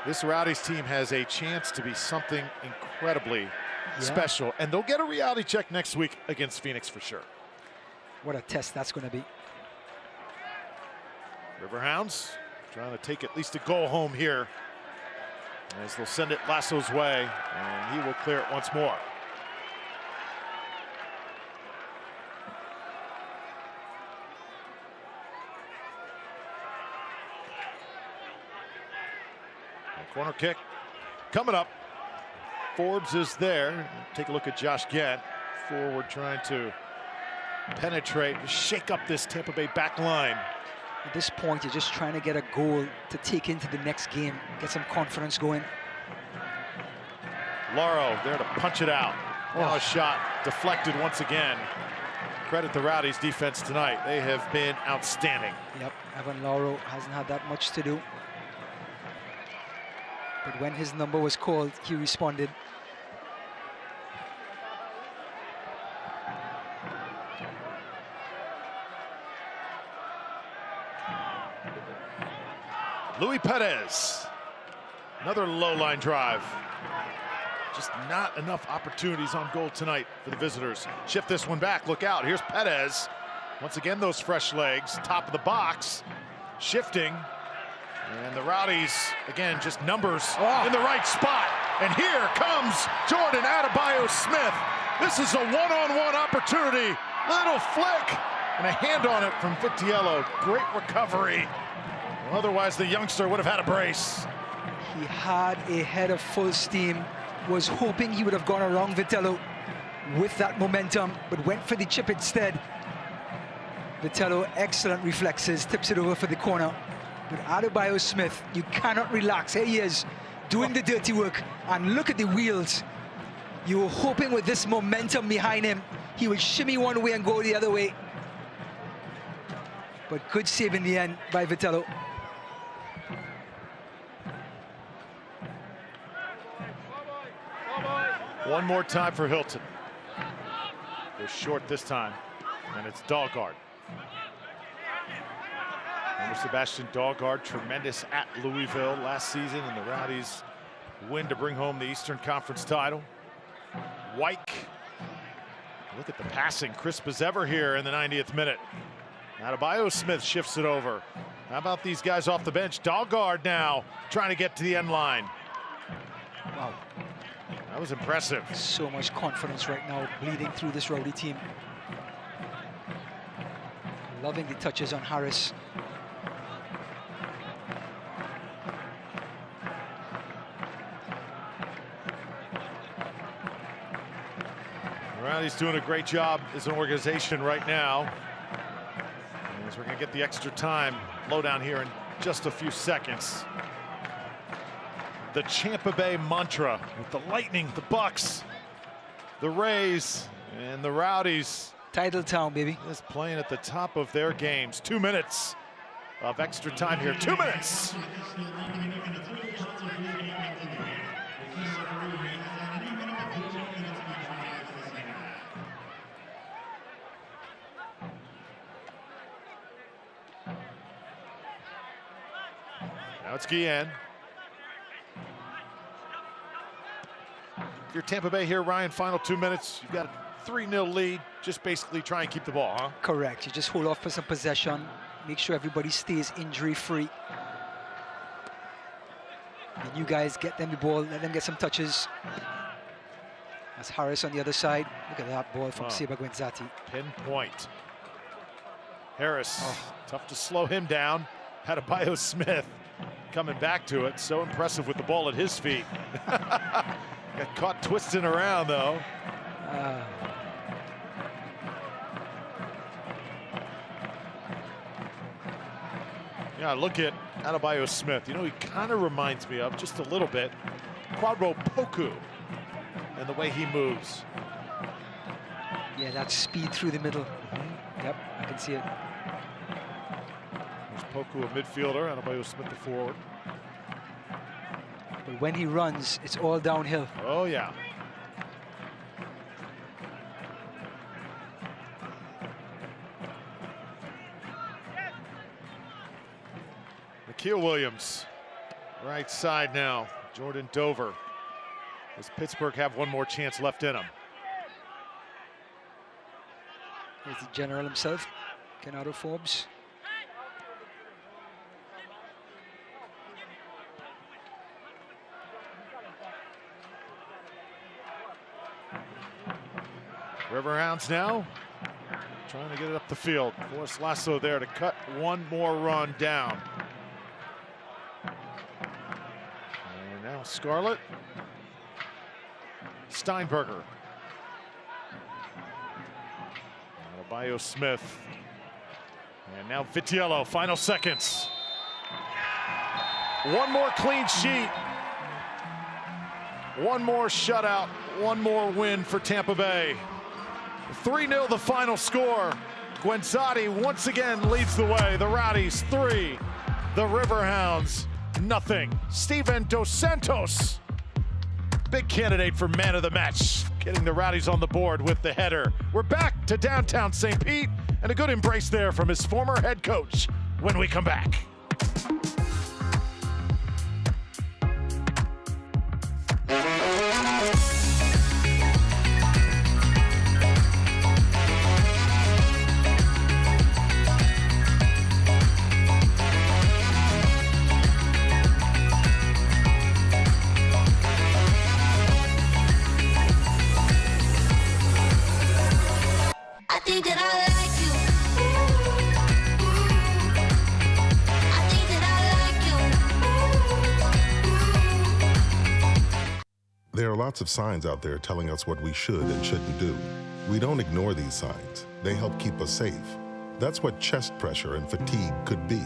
this Rowdies team has a chance to be something incredibly special. And they'll get a reality check next week against Phoenix for sure. What a test that's going to be. Riverhounds trying to take at least a goal home here, as they'll send it Lasso's way, and he will clear it once more. Corner kick coming up. Forbes is there. Take a look at Josh Gant. Forward trying to penetrate, shake up this Tampa Bay back line. At this point, you're just trying to get a goal to take into the next game, get some confidence going. Lauro there to punch it out. Now a shot deflected once again. Credit the Rowdies defense tonight. They have been outstanding. Yep, Evan Lauro hasn't had that much to do. But when his number was called, he responded. Luis Perez, another low line drive. Just not enough opportunities on goal tonight for the visitors. Shift this one back, look out, here's Perez. Once again, those fresh legs, top of the box, shifting. And the Rowdies, again, just numbers in the right spot. And here comes Jordan Adebayo-Smith. This is a one-on-one opportunity. Little flick and a hand on it from Vitiello. Great recovery. Well, otherwise, the youngster would have had a brace. He had a head of full steam, was hoping he would have gone around Vitiello with that momentum, but went for the chip instead. Vitiello, excellent reflexes, tips it over for the corner. But Adebayo-Smith, you cannot relax. Here he is, doing the dirty work. And look at the wheels. You were hoping with this momentum behind him, he would shimmy one way and go the other way. But good save in the end by Vitiello. One more time for Hilton. They're short this time, and it's Dahlgaard. Remember Sebastian Dahlgaard, tremendous at Louisville last season, and the Rowdies win to bring home the Eastern Conference title. Wyke, look at the passing, crisp as ever here in the 90th minute. Adebayo-Smith shifts it over. How about these guys off the bench? Dahlgaard now trying to get to the end line. Wow. That was impressive. So much confidence right now, bleeding through this Rowdy team. Loving the touches on Harris. Rowdy's doing a great job as an organization right now. As we're going to get the extra time lowdown here in just a few seconds. The Tampa Bay mantra with the Lightning, the Bucks, the Rays, and the Rowdies. Title town, baby. Is playing at the top of their games. 2 minutes of extra time here. 2 minutes. Now it's Guillen. If you're Tampa Bay here, Ryan, final 2 minutes. You've got a 3-0 lead. Just basically try and keep the ball, huh? Correct. You just hold off for some possession. Make sure everybody stays injury-free. And you guys get them the ball, let them get some touches. That's Harris on the other side. Look at that ball from Sebastian Gwinzatti. Pinpoint. Harris, tough to slow him down. Adebayo-Smith coming back to it. So impressive with the ball at his feet. Got caught twisting around, though. Yeah, look at Adebayo-Smith. You know, he kind of reminds me of, just a little bit, Quadro Poku and the way he moves. Yeah, that speed through the middle. Yep, I can see it. There's Poku, a midfielder, Adebayo-Smith, the forward. But when he runs, it's all downhill. Oh, yeah. Nikhil Williams, right side now. Jordan Dover. Does Pittsburgh have one more chance left in them? Here's the general himself, Kenado Forbes. Riverhounds now trying to get it up the field. Forrest Lasso there to cut one more run down. And now Scarlett. Steinberger. Adebayo Smith. And now Vitiello, final seconds. One more clean sheet. One more shutout. One more win for Tampa Bay. 3-0 the final score. Gwinzatti once again leads the way. The Rowdies 3, the Riverhounds nothing. Steven Dos Santos, big candidate for man of the match, getting the Rowdies on the board with the header. We're back to downtown St. Pete, and a good embrace there from his former head coach when we come back. There are lots of signs out there telling us what we should and shouldn't do. We don't ignore these signs. They help keep us safe. That's what chest pressure and fatigue could be.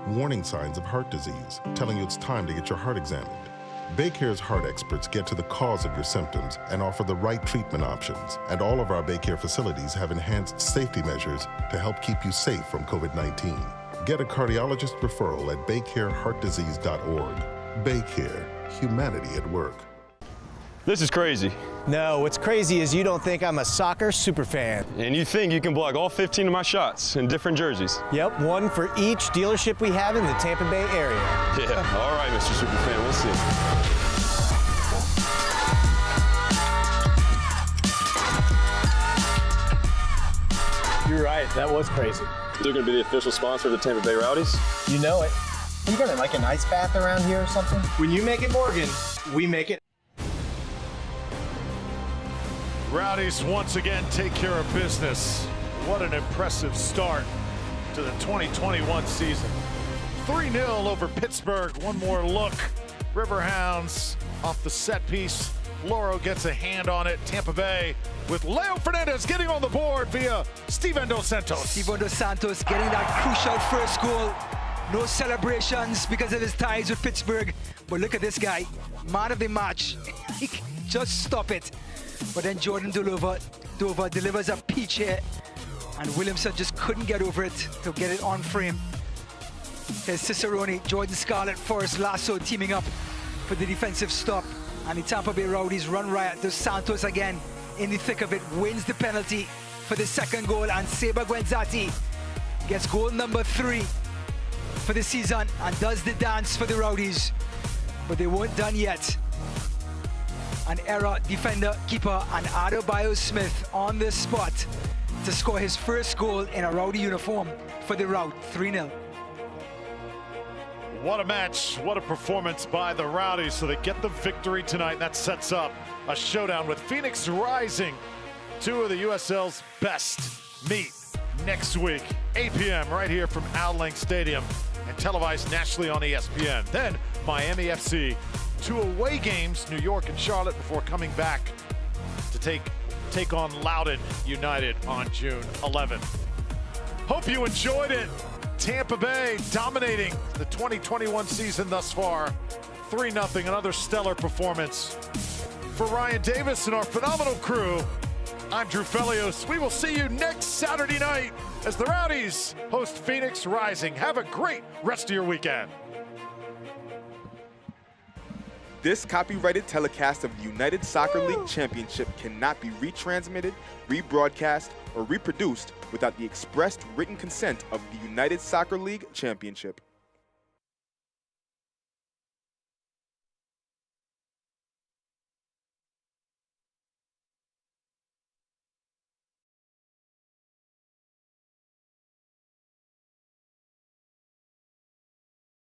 Warning signs of heart disease, telling you it's time to get your heart examined. Baycare's heart experts get to the cause of your symptoms and offer the right treatment options. And all of our Baycare facilities have enhanced safety measures to help keep you safe from COVID-19. Get a cardiologist referral at baycareheartdisease.org. Baycare, humanity at work. This is crazy. No, what's crazy is you don't think I'm a soccer superfan. And you think you can block all 15 of my shots in different jerseys. Yep, one for each dealership we have in the Tampa Bay area. Yeah, all right, Mr. Superfan, we'll see. You're right, that was crazy. They're going to be the official sponsor of the Tampa Bay Rowdies? You know it. You got like an ice bath around here or something? When you make it Morgan, we make it. Rowdies once again take care of business. What an impressive start to the 2021 season. 3-0 over Pittsburgh. One more look. Riverhounds off the set piece. Loro gets a hand on it. Tampa Bay with Leo Fernandez getting on the board via Steven Dos Santos. Steven Dos Santos getting that crucial first goal. No celebrations because of his ties with Pittsburgh. But look at this guy, man of the match. Just stop it. But then Jordan Dover delivers a peach here, and Williamson just couldn't get over it to get it on frame. There's Cicerone, Jordan Scarlett, Forrest Lasso teaming up for the defensive stop, and the Tampa Bay Rowdies run riot. Dos Santos again in the thick of it, wins the penalty for the second goal, and Sebastian Gwinzatti gets goal number 3 for the season and does the dance for the Rowdies. But they weren't done yet. An error defender, keeper, and Adebayo Smith on the spot to score his first goal in a Rowdy uniform for the Rout, 3-0. What a match, what a performance by the Rowdies, so they get the victory tonight. That sets up a showdown with Phoenix Rising. 2 of the USL's best meet next week, 8 p.m. right here from Al Lang Stadium and televised nationally on ESPN. Then Miami FC. 2 away games, New York and Charlotte, before coming back to take on Loudoun United on June 11th. Hope you enjoyed it. Tampa Bay dominating the 2021 season thus far. 3-0, another stellar performance. For Ryan Davis and our phenomenal crew, I'm Drew Felios. We will see you next Saturday night as the Rowdies host Phoenix Rising. Have a great rest of your weekend. This copyrighted telecast of the United Soccer League Championship cannot be retransmitted, rebroadcast, or reproduced without the expressed written consent of the United Soccer League Championship.